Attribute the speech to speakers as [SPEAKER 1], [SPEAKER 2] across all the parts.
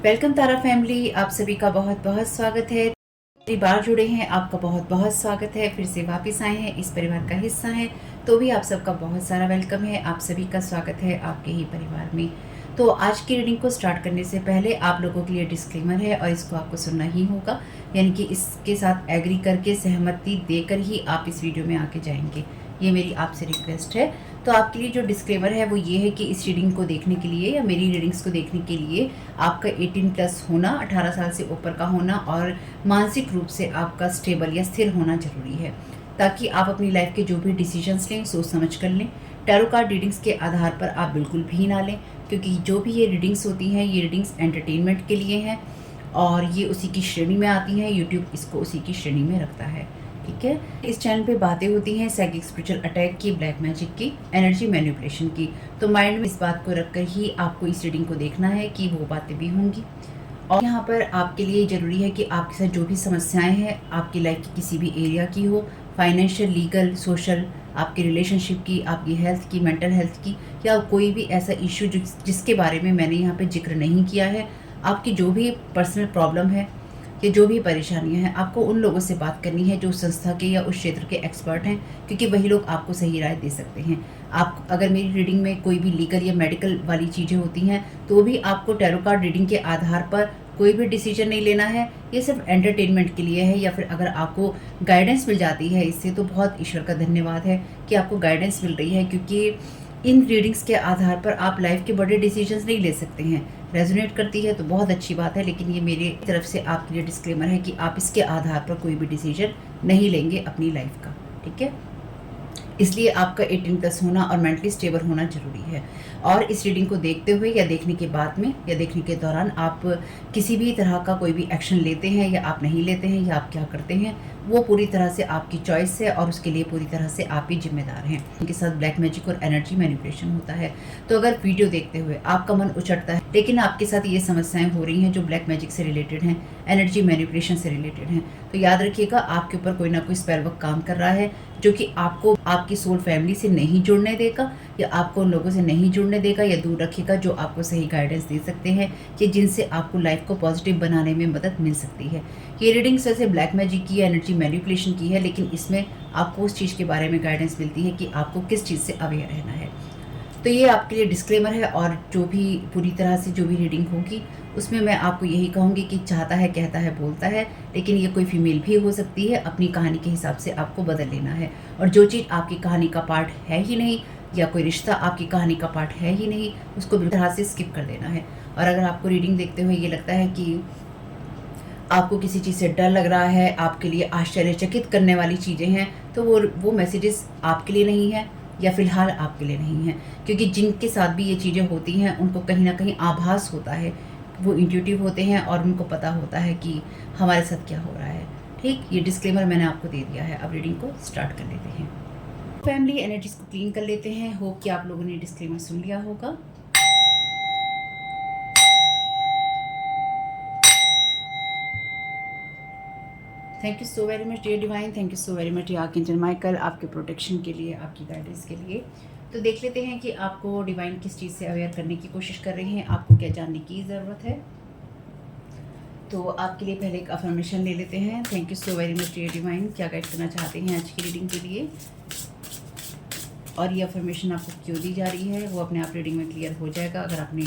[SPEAKER 1] Welcome तारा family, आप सभी का बहुत बहुत स्वागत है। पहली बार जुड़े हैं, आपका बहुत बहुत स्वागत है। फिर से वापस आए हैं, इस परिवार का हिस्सा हैं, तो भी आप सबका बहुत सारा वेलकम है। आप सभी का स्वागत है आपके ही परिवार में। तो आज की रीडिंग को स्टार्ट करने से पहले आप लोगों के लिए डिस्क्लेमर है और इसको आपको सुनना ही होगा, यानी कि इसके साथ एग्री करके सहमति देकर ही आप इस वीडियो में आके जाएंगे। ये मेरी आपसे रिक्वेस्ट है। तो आपके लिए जो डिस्क्लेमर है वो ये है कि इस रीडिंग को देखने के लिए या मेरी रीडिंग्स को देखने के लिए आपका 18+ होना, 18 साल से ऊपर का होना और मानसिक रूप से आपका स्टेबल या स्थिर होना जरूरी है, ताकि आप अपनी लाइफ के जो भी डिसीजंस लें सोच समझ कर लें। टैरो कार्ड रीडिंग्स के आधार पर आप बिल्कुल भी ना लें, क्योंकि जो भी ये रीडिंग्स होती हैं ये रीडिंग्स एंटरटेनमेंट के लिए हैं और ये उसी की श्रेणी में आती हैं। यूट्यूब इसको उसी की श्रेणी में रखता है, ठीक है। इस चैनल पे बातें होती हैं साइकिक स्पिरिचुअल अटैक की, ब्लैक मैजिक की, एनर्जी मैनिपुलेशन की। तो माइंड में इस बात को रखकर ही आपको इस रीडिंग को देखना है कि वो बातें भी होंगी। और यहाँ पर आपके लिए ज़रूरी है कि आपके साथ जो भी समस्याएं हैं आपकी लाइफ की किसी भी एरिया की हो, फाइनेंशियल, लीगल, सोशल, आपकी रिलेशनशिप की, आपकी हेल्थ की, मेंटल हेल्थ की, या कोई भी ऐसा इश्यू जिसके बारे में मैंने यहाँ पे जिक्र नहीं किया है, आपकी जो भी पर्सनल प्रॉब्लम है कि जो भी परेशानियां हैं, आपको उन लोगों से बात करनी है जो संस्था के या उस क्षेत्र के एक्सपर्ट हैं, क्योंकि वही लोग आपको सही राय दे सकते हैं। आप अगर मेरी रीडिंग में कोई भी लीगल या मेडिकल वाली चीज़ें होती हैं तो भी आपको टैरो कार्ड रीडिंग के आधार पर कोई भी डिसीजन नहीं लेना है। ये सिर्फ एंटरटेनमेंट के लिए है, या फिर अगर आपको गाइडेंस मिल जाती है इससे तो बहुत ईश्वर का धन्यवाद है कि आपको गाइडेंस मिल रही है, क्योंकि इन रीडिंग्स के आधार पर आप लाइफ के बड़े डिसीजंस नहीं ले सकते हैं। रेजोनेट करती है तो बहुत अच्छी बात है, लेकिन ये मेरी तरफ से आपके लिए डिस्क्लेमर है कि आप इसके आधार पर कोई भी डिसीजन नहीं लेंगे अपनी लाइफ का, ठीक है। इसलिए आपका 18+ होना और मेंटली स्टेबल होना जरूरी है। और इस रीडिंग को देखते हुए या देखने के बाद में या देखने के दौरान आप किसी भी तरह का कोई भी एक्शन लेते हैं या आप नहीं लेते हैं या आप क्या करते हैं, वो पूरी तरह से आपकी चॉइस है और उसके लिए पूरी तरह से आप ही जिम्मेदार हैं। उनके साथ ब्लैक मैजिक और एनर्जी मैनिपुलेशन होता है। तो अगर वीडियो देखते हुए आपका मन उचटता है लेकिन आपके साथ ये समस्याएं हो रही हैं जो ब्लैक मैजिक से रिलेटेड हैं, एनर्जी मैनिपुलेशन से रिलेटेड हैं, तो याद रखिएगा आपके ऊपर कोई ना कोई स्पेल वर्क काम कर रहा है, जो कि आपको आपकी सोल फैमिली से नहीं जुड़ने देगा या आपको उन लोगों से नहीं जुड़ने देगा या दूर रखेगा जो आपको सही गाइडेंस दे सकते हैं कि जिनसे आपको लाइफ को पॉजिटिव बनाने में मदद मिल सकती है। ये रीडिंग्स वैसे ब्लैक मैजिक की, एनर्जी मैनिपुलेशन की है, लेकिन इसमें आपको उस चीज़ के बारे में गाइडेंस मिलती है कि आपको किस चीज़ से अवेयर रहना है। तो ये आपके लिए डिस्क्लेमर है। और जो भी पूरी तरह से जो भी रीडिंग होगी उसमें मैं आपको यही कहूँगी कि चाहता है, कहता है, बोलता है, लेकिन ये कोई फीमेल भी हो सकती है। अपनी कहानी के हिसाब से आपको बदल लेना है। और जो चीज़ आपकी कहानी का पार्ट है ही नहीं या कोई रिश्ता आपकी कहानी का पार्ट है ही नहीं, उसको बिल्कुल तरह से स्किप कर देना है। और अगर आपको रीडिंग देखते हुए ये लगता है कि आपको किसी चीज़ से डर लग रहा है, आपके लिए आश्चर्यचकित करने वाली चीज़ें हैं, तो वो मैसेजेस आपके लिए नहीं है या फिलहाल आपके लिए नहीं है, क्योंकि जिनके साथ भी ये चीज़ें होती हैं उनको कहीं ना कहीं आभास होता है, वो इंट्यूटिव होते हैं और उनको पता होता है कि हमारे साथ क्या हो रहा है। ठीक, ये डिस्क्लेमर मैंने आपको दे दिया है। अब रीडिंग को स्टार्ट कर लेते हैं। फैमिली एनर्जीज को क्लीन कर लेते हैं। होप कि आप लोगों ने डिस्क्लेमर सुन लिया होगा। Thank you so very much dear divine, thank you so very much dear archangel Michael, आपके प्रोटेक्शन के लिए, आपकी गाइडेंस के लिए। तो देख लेते हैं कि आपको डिवाइन किस चीज़ से अवेयर करने की कोशिश कर रही हैं, आपको क्या जानने की ज़रूरत है। तो आपके लिए पहले एक अफर्मेशन ले लेते हैं। Thank you so very much dear divine, क्या गाइड करना चाहते हैं आज की रीडिंग के लिए और ये अफर्मेशन आपको क्यों दी जा रही है वो अपने आप रीडिंग में क्लियर हो जाएगा अगर आपने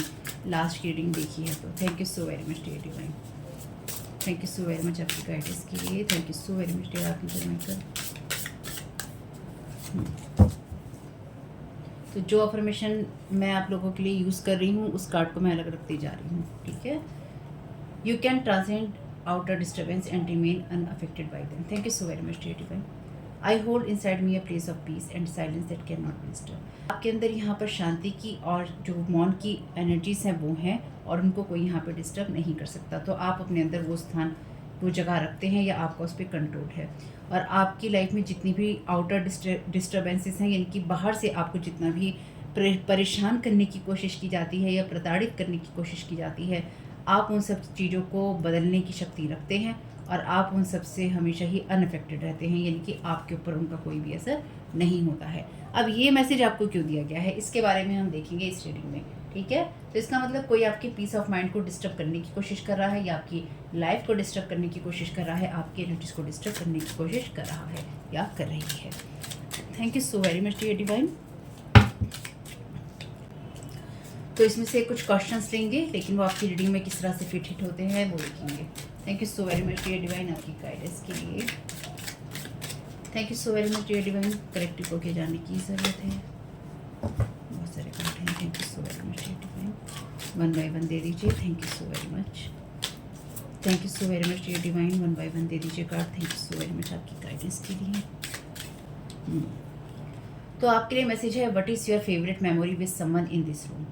[SPEAKER 1] लास्ट की रीडिंग देखी है तो। Thank you so very much dear divine, thank you so very much आपकी गाइडेंस के लिए। Thank you so very much dear archangel Michael. तो जो अफर्मेशन मैं आप लोगों के लिए यूज़ कर रही हूँ उस कार्ड को मैं अलग रखती जा रही हूँ, ठीक है। You can transcend outer disturbance and remain unaffected by them. Thank you so very much dear divine. I hold inside me a place of peace and silence that can not be disturb. आपके अंदर यहाँ पर शांति की और जो मौन की energies हैं वो हैं और उनको कोई यहाँ पर डिस्टर्ब नहीं कर सकता। तो आप अपने अंदर वो स्थान, वो जगह रखते हैं या आपका उस पर कंट्रोल है। और आपकी लाइफ में जितनी भी आउटर डिस्टर्बेंसेस हैं, यानी कि बाहर से आपको जितना भी परेशान करने की कोशिश की जाती है या प्रताड़ित करने की कोशिश की जाती है, आप उन सब चीज़ों को बदलने की शक्ति रखते हैं और आप उन सब से हमेशा ही अनअफेक्टेड रहते हैं, यानी कि आपके ऊपर उनका कोई भी असर नहीं होता है। अब ये मैसेज आपको क्यों दिया गया है इसके बारे में हम देखेंगे इस रीडिंग में, ठीक ठीक है। तो इसका मतलब कोई आपके पीस ऑफ माइंड को डिस्टर्ब करने की कोशिश कर रहा है या आपकी लाइफ को डिस्टर्ब करने की कोशिश कर रहा है, आपकी एनर्जीज को डिस्टर्ब करने की कोशिश कर रहा है या कर रही है। Thank you so very much dear divine. तो इसमें से कुछ क्वेश्चंस लेंगे, लेकिन वो आपकी रीडिंग में किस तरह से फिट हिट होते हैं वो देखेंगे। Thank you so very much dear divine आपकी गाइडेंस के लिए। Thank you so very much dear divine. Corrective को के जाने की ज़रूरत है, बहुत सारे कार्ड हैं। Thank you so very much dear divine. 1 by 1 दे दीजिए। Thank you so very much. Thank you so very much dear divine. 1 by 1 दे दीजिए card. Thank you so very much आपकी गाइडेंस के लिए। तो आपके लिए मैसेज है, what is your favourite memory with someone in this room.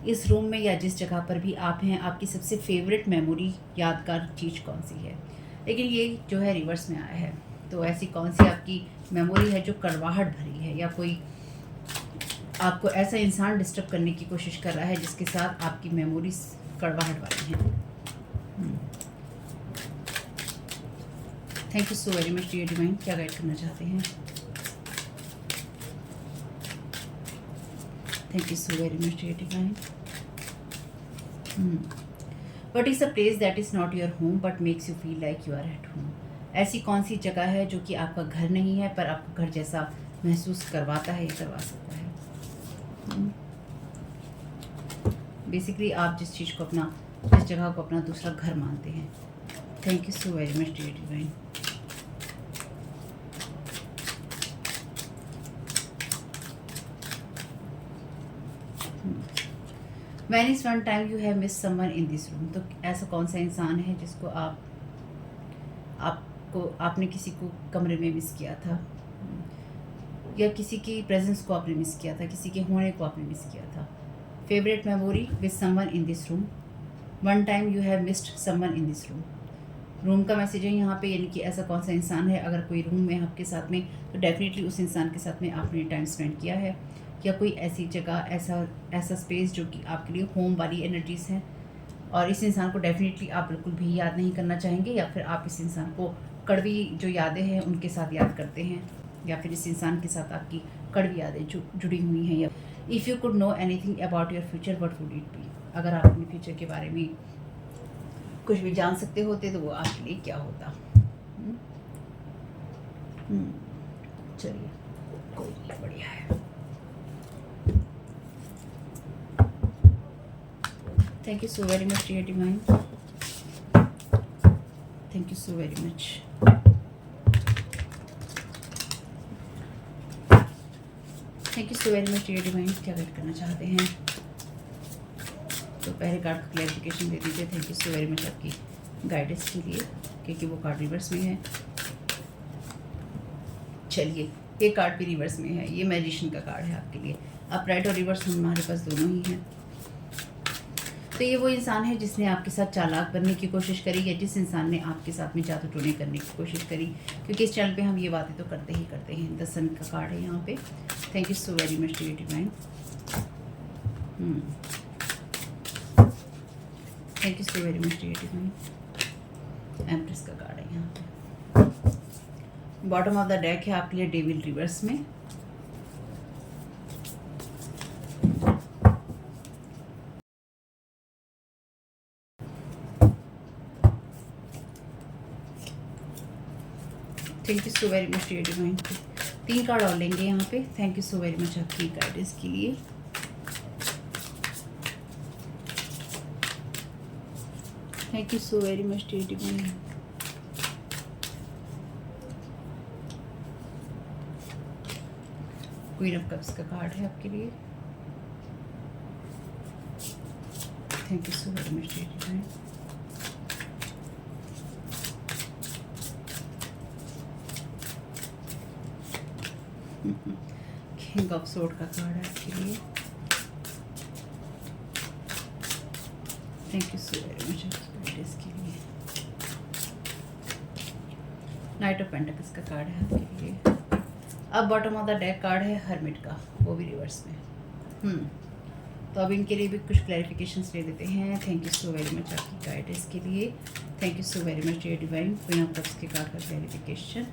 [SPEAKER 1] इस रूम में या जिस जगह पर भी आप हैं, आपकी सबसे फेवरेट मेमोरी, यादगार चीज़ कौन सी है। लेकिन ये जो है रिवर्स में आया है, तो ऐसी कौन सी आपकी मेमोरी है जो कड़वाहट भरी है, या कोई आपको ऐसा इंसान डिस्टर्ब करने की कोशिश कर रहा है जिसके साथ आपकी मेमोरीज कड़वाहट वाली हैं। Thank you so very much dear divine. क्या गाइड करना चाहते हैं। Thank you so very much dear divine. What is a place that is not your home but makes you feel like you are at home. ऐसी कौन सी जगह है जो कि आपका घर नहीं है पर आपको घर जैसा महसूस करवाता है या करवा सकता है। बेसिकली आप जिस चीज़ को अपना, जिस जगह को अपना दूसरा घर मानते हैं। Thank you so very much dear divine. When is one time you have missed someone in this room। तो ऐसा कौन सा इंसान है जिसको आपने किसी को कमरे में मिस किया था, या किसी की प्रेजेंस को आपने मिस किया था, किसी के होने को आपने मिस किया था। Favourite memory with someone in this room. One time you have missed someone in this room. Room का मैसेज है यहाँ पे, यानी कि ऐसा कौन सा इंसान है, अगर कोई रूम में आपके साथ में, तो डेफिनेटली उस इंसान के साथ में आपने टाइम स्पेंड किया है, या कोई ऐसी जगह, ऐसा स्पेस जो कि आपके लिए होम वाली एनर्जीज हैं, और इस इंसान को डेफिनेटली आप बिल्कुल भी याद नहीं करना चाहेंगे, या फिर आप इस इंसान को कड़वी जो यादें हैं उनके साथ याद करते हैं, या फिर इस इंसान के साथ आपकी कड़वी यादें जुड़ी हुई हैं। या if you could know anything about your future what would it be. अगर आप अपने फ्यूचर के बारे में कुछ भी जान सकते होते तो वो आपके लिए क्या होता। चलिए, कोई नहीं, बढ़िया है। Thank you so very much dear divine. Thank you so very much. Thank you so very much dear divine. क्या गाइड करना चाहते हैं। तो पहले कार्ड को क्लैरिफिकेशन दे दीजिए। Thank you so very much आपकी गाइडेंस के लिए, क्योंकि वो कार्ड रिवर्स में है। चलिए, ये कार्ड भी रिवर्स में है, ये मैजिशियन का कार्ड है आपके लिए। अपराइट और रिवर्स हमारे पास दोनों ही हैं। तो ये वो इंसान है जिसने आपके साथ चालाक बनने की कोशिश करी, या जिस इंसान ने आपके साथ में जादू टोने करने की कोशिश करी, क्योंकि इस चैनल पे हम ये बातें तो करते ही करते हैं। द सन का कार्ड है यहाँ पे। Thank you so very much dear divine. Thank you so very much dear divine. Empress का कार्ड है यहाँ पे। बॉटम ऑफ द डेक है आपके लिए डेविल रिवर्स में। Thank you so very much dear divine. 3 card और लेंगे यहाँ पे। Thank you so very much आपकी गाइडेंस के लिए। Thank you so very much dear divine. Queen of cups का कार्ड है आपके लिए। Thank you so very much dear divine. King of sword का कार्ड है आपके लिए। Thank you so very much इसके लिए। नाइट ऑफ पेंटिकल्स का कार्ड है आपके लिए। अब bottom of the deck card है हर्मिट का, वो भी रिवर्स में। तो अब इनके लिए भी कुछ क्लैरिफिकेशंस ले देते हैं। Thank you so very much आपकी गाइडेंस के लिए। Thank you so very much dear divine. Queen of cups के कार्ड का क्लैरिफिकेशन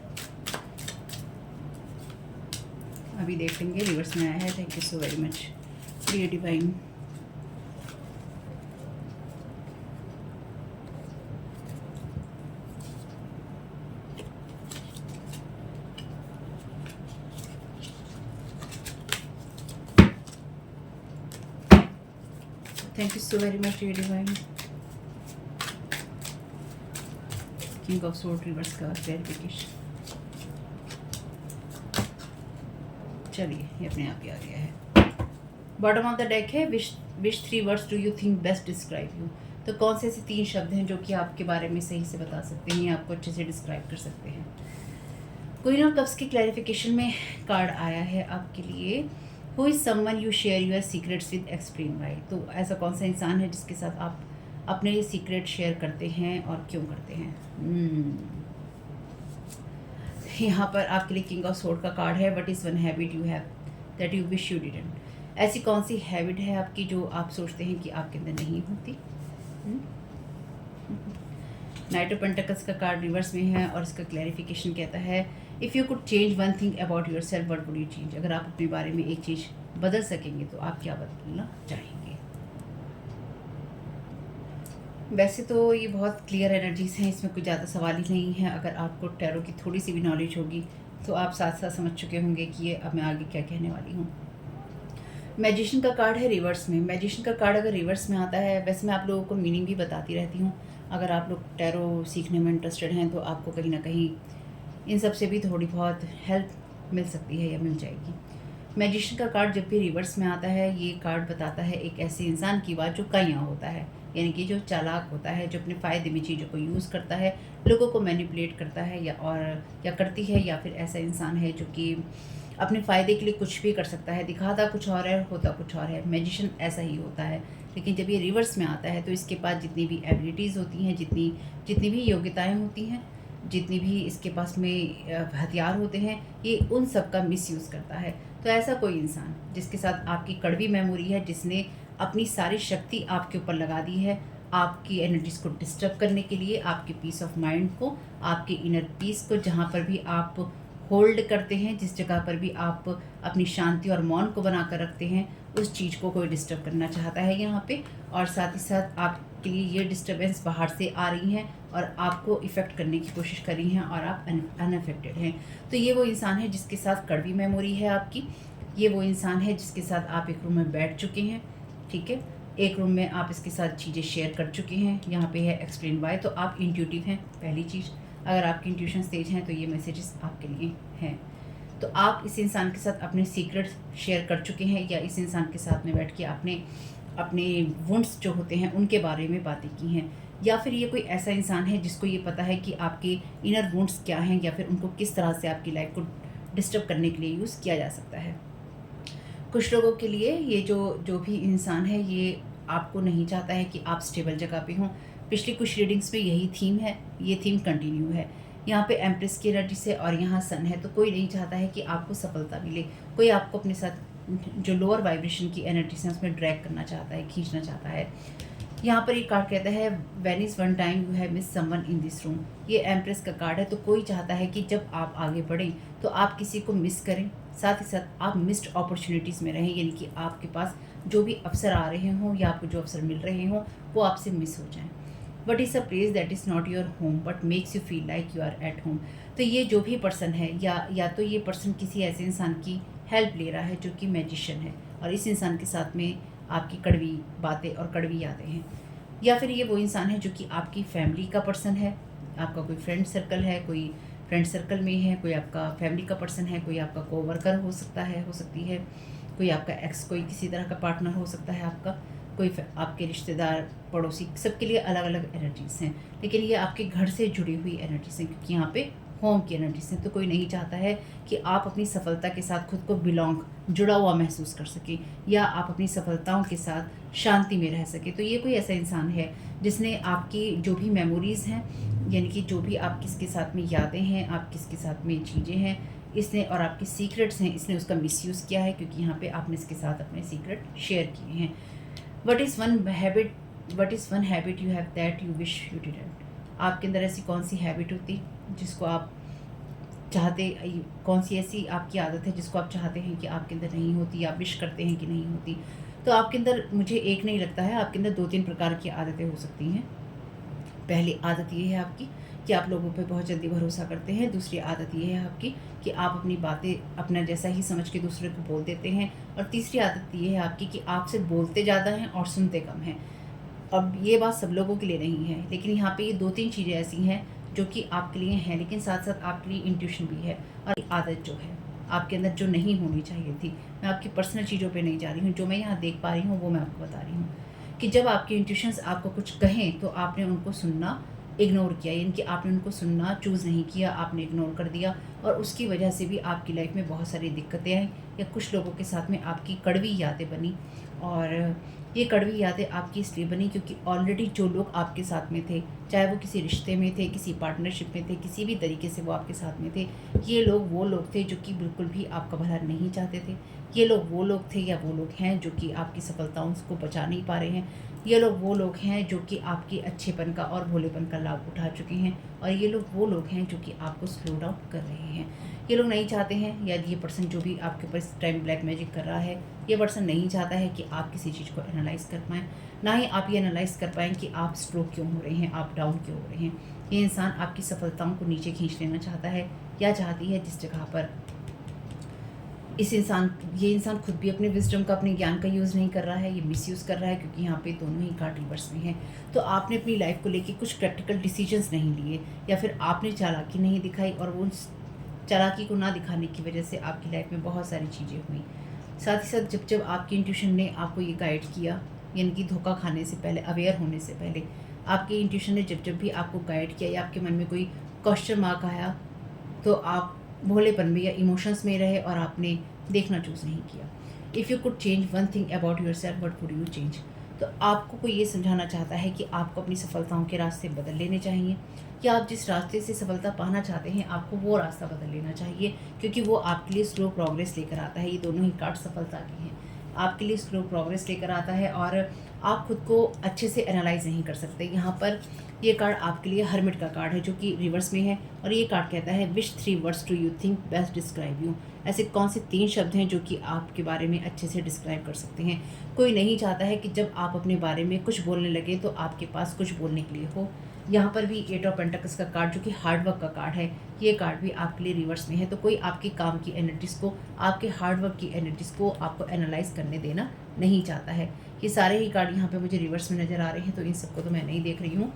[SPEAKER 1] अभी देख लेंगे, रिवर्स में आया है। Thank you so very much dear divine. Thank you so very much divine. King of sword reverse का क्लैरिफिकेशन। चलिए, ये अपने आप ही आ गया है। बॉटम ऑफ द डेक है which 3 words do you think best describe you. तो कौन से ऐसे 3 शब्द हैं जो कि आपके बारे में सही से बता सकते हैं या आपको अच्छे से डिस्क्राइब कर सकते हैं। क्वीन ऑफ कप्स की क्लैरिफिकेशन में कार्ड आया है आपके लिए, who is someone you share your secrets with, explain why. तो ऐसा कौन सा इंसान है जिसके साथ आप अपने सीक्रेट शेयर करते हैं और क्यों करते हैं। यहाँ पर आपके लिए किंग ऑफ सोर्ड का कार्ड है, what is one habit you have that you wish you didn't. ऐसी कौन सी हैबिट है आपकी जो आप सोचते हैं कि आपके अंदर नहीं होती। नाइट ऑफ पेंटिकल्स का कार्ड रिवर्स में है और इसका क्लैरिफिकेशन कहता है, if you could change one thing about your self what would you change. अगर आप अपने बारे में एक चीज़ बदल सकेंगे तो आप क्या बदलना चाहेंगे। वैसे तो ये बहुत क्लियर एनर्जीज हैं, इसमें कोई ज़्यादा सवाल ही नहीं है। अगर आपको टैरो की थोड़ी सी भी नॉलेज होगी तो आप साथ साथ समझ चुके होंगे कि ये अब मैं आगे क्या कहने वाली हूँ। मैजिशियन का कार्ड है रिवर्स में। मैजिशियन का कार्ड अगर रिवर्स में आता है, वैसे मैं आप लोगों को मीनिंग भी बताती रहती हूँ। अगर आप लोग टैरो सीखने में इंटरेस्टेड हैं तो आपको कहीं ना कहीं इन सब से भी थोड़ी बहुत हेल्प मिल सकती है या मिल जाएगी। मैजिशियन का कार्ड जब भी रिवर्स में आता है, ये कार्ड बताता है एक ऐसे इंसान की बात जो काया होता है, यानी कि जो चालाक होता है, जो अपने फ़ायदे में चीज़ों को यूज़ करता है, लोगों को मैनिपुलेट करता है या करती है, या फिर ऐसा इंसान है जो कि अपने फ़ायदे के लिए कुछ भी कर सकता है। दिखाता कुछ और है, होता कुछ और है। मैजिशियन ऐसा ही होता है। लेकिन जब ये रिवर्स में आता है तो इसके पास जितनी भी एबिलिटीज़ होती हैं, जितनी भी योग्यताएँ होती हैं, जितनी भी इसके पास में हथियार होते हैं, ये उन सब का मिसयूज़ करता है। तो ऐसा कोई इंसान जिसके साथ आपकी कड़वी मेमोरी है, जिसने अपनी सारी शक्ति आपके ऊपर लगा दी है आपकी एनर्जीज़ को डिस्टर्ब करने के लिए, आपके पीस ऑफ माइंड को, आपके इनर पीस को, जहाँ पर भी आप होल्ड करते हैं, जिस जगह पर भी आप अपनी शांति और मौन को बना कर रखते हैं, उस चीज़ को कोई डिस्टर्ब करना चाहता है यहाँ पे। और साथ ही साथ आपके लिए ये डिस्टर्बेंस बाहर से आ रही हैं और आपको इफ़ेक्ट करने की कोशिश कर रही हैं और आप अनअफेक्टेड हैं। तो ये वो इंसान है जिसके साथ कड़वी मेमोरी है आपकी। ये वो इंसान है जिसके साथ आप एक रूम में बैठ चुके हैं, ठीक है, एक रूम में आप इसके साथ चीज़ें शेयर कर चुके हैं। यहाँ पे है एक्सप्लेन वाई। तो आप इंट्यूटिव हैं, पहली चीज़। अगर आपकी इंट्यूशन तेज हैं तो ये मैसेजेस आपके लिए हैं। तो आप इस इंसान के साथ अपने सीक्रेट्स शेयर कर चुके हैं, या इस इंसान के साथ में बैठ के आपने अपने वुंड्स जो होते हैं उनके बारे में बातें की हैं, या फिर ये कोई ऐसा इंसान है जिसको ये पता है कि आपके इनर वुंड्स क्या हैं, या फिर उनको किस तरह से आपकी लाइफ को डिस्टर्ब करने के लिए यूज़ किया जा सकता है। कुछ लोगों के लिए ये जो भी इंसान है, ये आपको नहीं चाहता है कि आप स्टेबल जगह पे हों। पिछली कुछ रीडिंग्स में यही थीम है, ये थीम कंटिन्यू है। यहाँ पे एम्प्रेस की एनर्जी से और यहाँ सन है, तो कोई नहीं चाहता है कि आपको सफलता मिले। कोई आपको अपने साथ जो लोअर वाइब्रेशन की एनर्जी से उसमें ड्रैग करना चाहता है, खींचना चाहता है। यहाँ पर ये कार्ड कहता है when is one time you have miss someone in this room. ये एम्प्रेस का कार्ड है। तो कोई चाहता है कि जब आप आगे बढ़ें तो आप किसी को मिस करें, साथ ही साथ आप मिस्ड अपॉर्चुनिटीज़ में रहें, यानी कि आपके पास जो भी अवसर आ रहे हों या आपको जो अवसर मिल रहे हों वो आपसे मिस हो जाएं। But is a place that is not your home but makes you feel like you are at home. तो ये जो भी पर्सन है, या तो ये पर्सन किसी ऐसे इंसान की हेल्प ले रहा है जो कि मैजिशियन है, और इस इंसान के साथ में आपकी कड़वी बातें और कड़वी यादें हैं। या फिर ये वो इंसान है जो कि आपकी फैमिली का पर्सन है, आपका कोई फ्रेंड सर्कल है, कोई फ्रेंड सर्कल में है, कोई आपका फैमिली का पर्सन है, कोई आपका कोवर्कर हो सकता है, हो सकती है, कोई आपका एक्स, कोई किसी तरह का पार्टनर हो सकता है आपका, कोई आपके रिश्तेदार, पड़ोसी। सबके लिए अलग अलग एनर्जीज़ हैं, लेकिन ये आपके घर से जुड़ी हुई एनर्जीज़ हैं, क्योंकि यहाँ पे होम की एनर्जीज़ हैं। तो कोई नहीं चाहता है कि आप अपनी सफलता के साथ खुद को बिलोंग, जुड़ा हुआ महसूस कर सकें, या आप अपनी सफलताओं के साथ शांति में रह सकें। तो ये कोई ऐसा इंसान है जिसने आपकी जो भी मेमोरीज़ हैं, यानी कि जो भी आप किसके साथ में यादें हैं, आप किसके साथ में चीज़ें हैं, इसने, और आपके सीक्रेट्स हैं, इसने उसका मिसयूज़ किया है, क्योंकि यहाँ पे आपने इसके साथ अपने सीक्रेट शेयर किए हैं। What is one habit you have that you wish you didn't. आपके अंदर ऐसी कौन सी हैबिट होती जिसको आप चाहते, कौन सी ऐसी आपकी आदत है जिसको आप चाहते हैं कि आपके अंदर नहीं होती, या विश करते हैं कि नहीं होती। तो आपके अंदर, मुझे एक नहीं लगता है, आपके अंदर 2-3 प्रकार की आदतें हो सकती हैं। पहली आदत ये है आपकी कि आप लोगों पे बहुत जल्दी भरोसा करते हैं। दूसरी आदत ये है आपकी कि आप अपनी बातें अपना जैसा ही समझ के दूसरे को बोल देते हैं। और तीसरी आदत ये है आपकी कि आप सिर्फ बोलते ज़्यादा हैं और सुनते कम हैं। अब ये बात सब लोगों के लिए नहीं है, लेकिन यहाँ पे ये 2-3 चीज़ें ऐसी हैं जो कि आपके लिए हैं, लेकिन साथ-साथ आपके लिए इंट्यूशन भी है। और आदत जो है आपके अंदर जो नहीं होनी चाहिए थी, मैं आपकी पर्सनल चीज़ों पे नहीं जा रही हूँ, जो मैं यहाँ देख पा रही हूँ वो मैं आपको बता रही हूँ कि जब आपके इंट्यूशंस आपको कुछ कहें तो आपने उनको सुनना इग्नोर किया, यानी कि आपने उनको सुनना चूज़ नहीं किया, आपने इग्नोर कर दिया। और उसकी वजह से भी आपकी लाइफ में बहुत सारी दिक्कतें आई, या कुछ लोगों के साथ में आपकी कड़वी यादें बनी। और ये कड़वी यादें आपकी इसलिए बनी क्योंकि ऑलरेडी जो लोग आपके साथ में थे, चाहे वो किसी रिश्ते में थे, किसी पार्टनरशिप में थे, किसी भी तरीके से वो आपके साथ में थे, ये लोग वो लोग थे जो कि बिल्कुल भी आपका भला नहीं चाहते थे। ये लोग वो लोग थे या वो लोग हैं जो कि आपकी सफलताओं को बचा नहीं पा रहे हैं। ये लोग वो लोग हैं जो कि आपके अच्छेपन का और भोलेपन का लाभ उठा चुके हैं। और ये लोग वो लोग हैं जो कि आपको स्लो डाउन कर रहे हैं। ये लोग नहीं चाहते हैं, या ये पर्सन जो भी आपके ऊपर इस टाइम ब्लैक मैजिक कर रहा है, ये पर्सन नहीं चाहता है कि आप किसी चीज़ को एनालाइज़ कर पाएँ। ना ही आप ये एनालाइज़ कर पाएँ कि आप स्लो क्यों हो रहे हैं, आप डाउन क्यों हो रहे हैं। ये इंसान आपकी सफलताओं को नीचे खींच लेना चाहता है, या चाहती है, जिस जगह पर ये इंसान खुद भी अपने विज़डम का, अपने ज्ञान का यूज़ नहीं कर रहा है, ये मिसयूज़ कर रहा है, क्योंकि यहाँ पे दोनों ही कार्ड रिवर्स में हैं। तो आपने अपनी लाइफ को लेके कुछ प्रैक्टिकल डिसीजंस नहीं लिए, या फिर आपने चालाकी नहीं दिखाई, और वो चालाकी को ना दिखाने की वजह से आपकी लाइफ में बहुत सारी चीज़ें हुई। साथ ही साथ जब आपकी इंट्यूशन ने आपको ये गाइड किया, यानी कि धोखा खाने से पहले, अवेयर होने से पहले, आपकी इंट्यूशन ने जब भी आपको गाइड किया, या आपके मन में कोई क्वेश्चन मार्क आया, तो आप भोलेपन में या इमोशंस में रहे और आपने देखना चूज़ नहीं किया। If you could change one thing about yourself, what would you change? तो आपको कोई ये समझाना चाहता है कि आपको अपनी सफलताओं के रास्ते बदल लेने चाहिए, या आप जिस रास्ते से सफलता पाना चाहते हैं आपको वो रास्ता बदल लेना चाहिए, क्योंकि वो आपके लिए स्लो प्रोग्रेस लेकर आता है। ये दोनों ही कार्ड सफलता के हैं, आपके लिए स्लो प्रोग्रेस लेकर आता है, और आप खुद को अच्छे से एनालाइज नहीं कर सकते। यहाँ पर ये कार्ड आपके लिए हर्मिट का कार्ड है, जो कि रिवर्स में है, और ये कार्ड कहता है which 3 words to you think best describe you. ऐसे कौन से 3 शब्द हैं जो कि आपके बारे में अच्छे से डिस्क्राइब कर सकते हैं। कोई नहीं चाहता है कि जब आप अपने बारे में कुछ बोलने लगे तो आपके पास कुछ बोलने के लिए हो। यहाँ पर भी 8 ऑफ पेंटिकल्स का कार्ड, जो कि हार्ड वर्क का कार्ड है, ये कार्ड भी आपके लिए रिवर्स में है। तो कोई आपके काम की एनर्जीज़ को, आपके हार्ड वर्क की एनर्जीज़ को आपको एनालाइज करने देना नहीं चाहता है। ये सारे ही कार्ड यहाँ पे मुझे रिवर्स में नज़र आ रहे हैं, तो इन सबको तो मैं नहीं देख रही हूँ,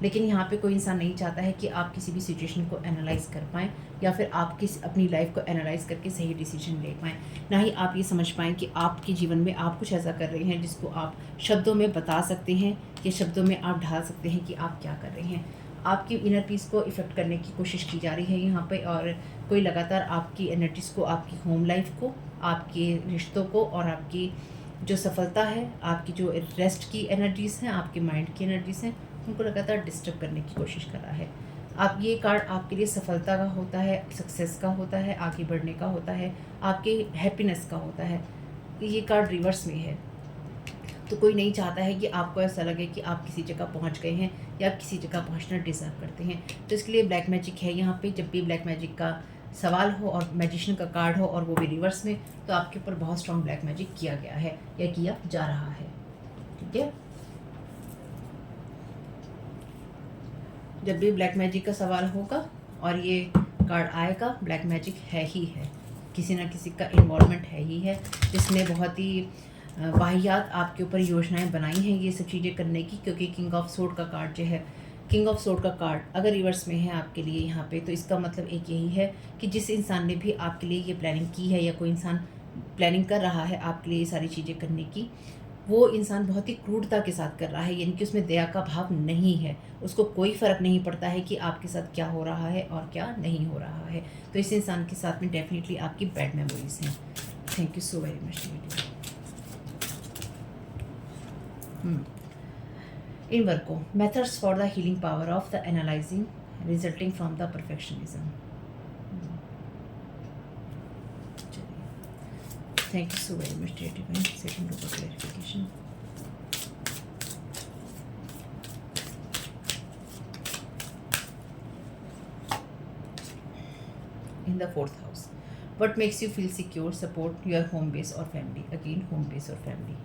[SPEAKER 1] लेकिन यहाँ पे कोई इंसान नहीं चाहता है कि आप किसी भी सिचुएशन को एनालाइज कर पाएँ, या फिर आप अपनी लाइफ को एनालाइज करके सही डिसीजन ले पाएँ। ना ही आप ये समझ पाएँ कि आपके जीवन में आप कुछ ऐसा कर रहे हैं जिसको आप शब्दों में बता सकते हैं, या शब्दों में आप ढाल सकते हैं कि आप क्या कर रहे हैं। आपकी इनर पीस को इफ़ेक्ट करने की कोशिश की जा रही है यहाँ पे, और कोई लगातार आपकी एनर्जीज़ को, आपकी होम लाइफ को, आपके रिश्तों को, और आपकी जो सफलता है, आपकी जो रेस्ट की एनर्जीज़ हैं, आपके माइंड की एनर्जीज़ हैं, उनको लगातार डिस्टर्ब करने की कोशिश कर रहा है। आप ये कार्ड आपके लिए सफलता का होता है, सक्सेस का होता है, आगे बढ़ने का होता है, आपके हैप्पीनेस का होता है। ये कार्ड रिवर्स में है, तो कोई नहीं चाहता है कि आपको ऐसा लगे कि आप किसी जगह पहुंच गए हैं, या किसी जगह पहुंचना डिज़र्व करते हैं। तो इसके लिए ब्लैक मैजिक है यहाँ पे। जब भी ब्लैक मैजिक का सवाल हो और मैजिशियन का कार्ड हो, और वो भी रिवर्स में, तो आपके ऊपर बहुत स्ट्रॉन्ग ब्लैक मैजिक किया गया है, या किया जा रहा है। ठीक है, जब भी ब्लैक मैजिक का सवाल होगा और ये कार्ड आएगा, ब्लैक मैजिक है ही है, किसी ना किसी का इन्वॉल्वमेंट है ही है, जिसने बहुत ही वाहियात आपके ऊपर योजनाएं बनाई हैं ये सब चीज़ें करने की। क्योंकि किंग ऑफ सोर्ड का कार्ड जो है, किंग ऑफ सोर्ड का कार्ड अगर रिवर्स में है आपके लिए यहाँ पे, तो इसका मतलब एक यही है कि जिस इंसान ने भी आपके लिए ये प्लानिंग की है, या कोई इंसान प्लानिंग कर रहा है आपके लिए ये सारी चीज़ें करने की, वो इंसान बहुत ही क्रूरता के साथ कर रहा है, यानी कि उसमें दया का भाव नहीं है। उसको कोई फ़र्क नहीं पड़ता है कि आपके साथ क्या हो रहा है और क्या नहीं हो रहा है। तो इस इंसान के साथ में डेफिनेटली आपकी बैड मेमोरीज हैं। Thank you so very much. In Virgo methods for the healing power of the analysing resulting from the perfectionism. Thank you so very much, dear divine. Second group of clarification. In the 4th house, what makes you feel secure? Support your home base or family. Again, home base or family.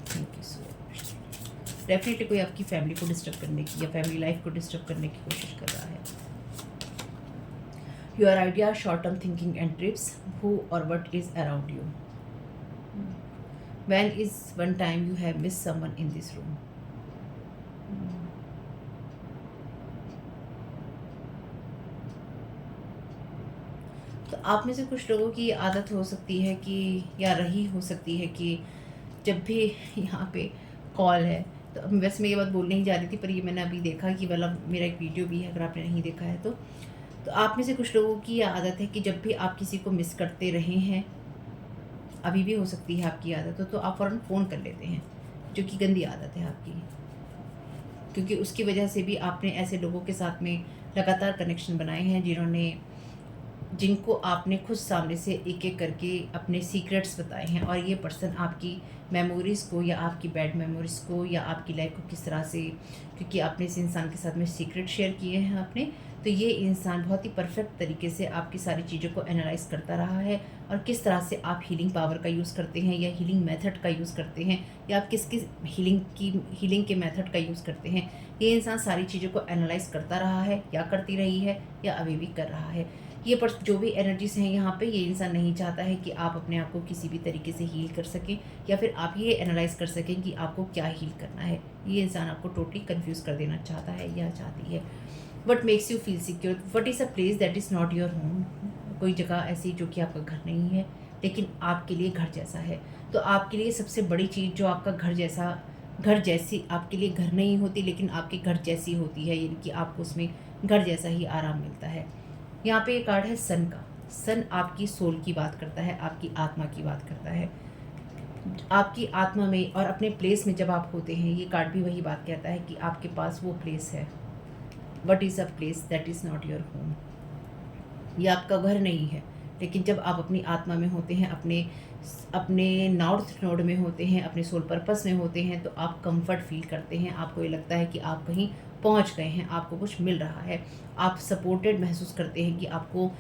[SPEAKER 1] Thank you so much. Definitely कोई आपकी family को disturb करने की या family life को disturb करने की कोशिश कर रहा है। Your idea, short term thinking and trips, who और what is around you. When is one time you have missed someone in this room? तो आप में से कुछ लोगों की आदत हो सकती है कि या रही हो सकती है कि जब भी यहाँ पे कॉल है, तो अब वैसे मैं ये बात बोलने ही जा रही थी, पर ये मैंने अभी देखा कि मतलब मेरा एक वीडियो भी है, अगर आपने नहीं देखा है तो आप में से कुछ लोगों की ये आदत है कि जब भी आप किसी को मिस करते रहे हैं, अभी भी हो सकती है आपकी आदत तो आप फ़ौरन फ़ोन कर लेते हैं, जो कि गंदी आदत है आपकी, क्योंकि उसकी वजह से भी आपने ऐसे लोगों के साथ में लगातार कनेक्शन बनाए हैं जिनको आपने खुद सामने से एक एक करके अपने सीक्रेट्स बताए हैं, और ये पर्सन आपकी मेमोरीज़ को या आपकी बैड मेमोरीज़ को या आपकी लाइफ को किस तरह से, क्योंकि आपने इस इंसान के साथ में सीक्रेट शेयर किए हैं अपने, तो ये इंसान बहुत ही परफेक्ट तरीके से आपकी सारी चीज़ों को एनालाइज करता रहा है, और किस तरह से आप हीलिंग पावर का यूज़ करते हैं या हीलिंग मेथड का यूज़ करते हैं, या आप किस किस हीलिंग के मेथड का यूज़ करते हैं, ये इंसान सारी चीज़ों को एनालाइज करता रहा है या करती रही है या अभी भी कर रहा है। ये पर जो भी एनर्जीज हैं यहाँ पे, ये इंसान नहीं चाहता है कि आप अपने आप को किसी भी तरीके से हील कर सकें, या फिर आप ये एनालाइज कर सकें कि आपको क्या हील करना है। ये इंसान आपको टोटली कंफ्यूज कर देना चाहता है या चाहती है। What makes you feel secure, what is a place that is not your home. कोई जगह ऐसी जो कि आपका घर नहीं है लेकिन आपके लिए घर जैसा है। तो आपके लिए सबसे बड़ी चीज़ जो आपका घर जैसी आपके लिए घर नहीं होती, लेकिन आपके घर जैसी होती है, यानी कि आपको उसमें घर जैसा ही आराम मिलता है। यहाँ पे एक कार्ड है सन का। सन आपकी सोल की बात करता है, आपकी आत्मा की बात करता है। आपकी आत्मा में और अपने प्लेस में जब आप होते हैं, ये कार्ड भी वही बात कहता है कि आपके पास वो प्लेस है। What is a place that is not your home. ये आपका घर नहीं है, लेकिन जब आप अपनी आत्मा में होते हैं, अपने नॉर्थ नोड में होते हैं, अपने सोल पर्पस में होते हैं, तो आप कंफर्ट फील करते हैं। आपको ये लगता है कि आप कहीं पहुंच गए हैं, आपको कुछ मिल रहा है, आप सपोर्टेड महसूस करते हैं कि आपको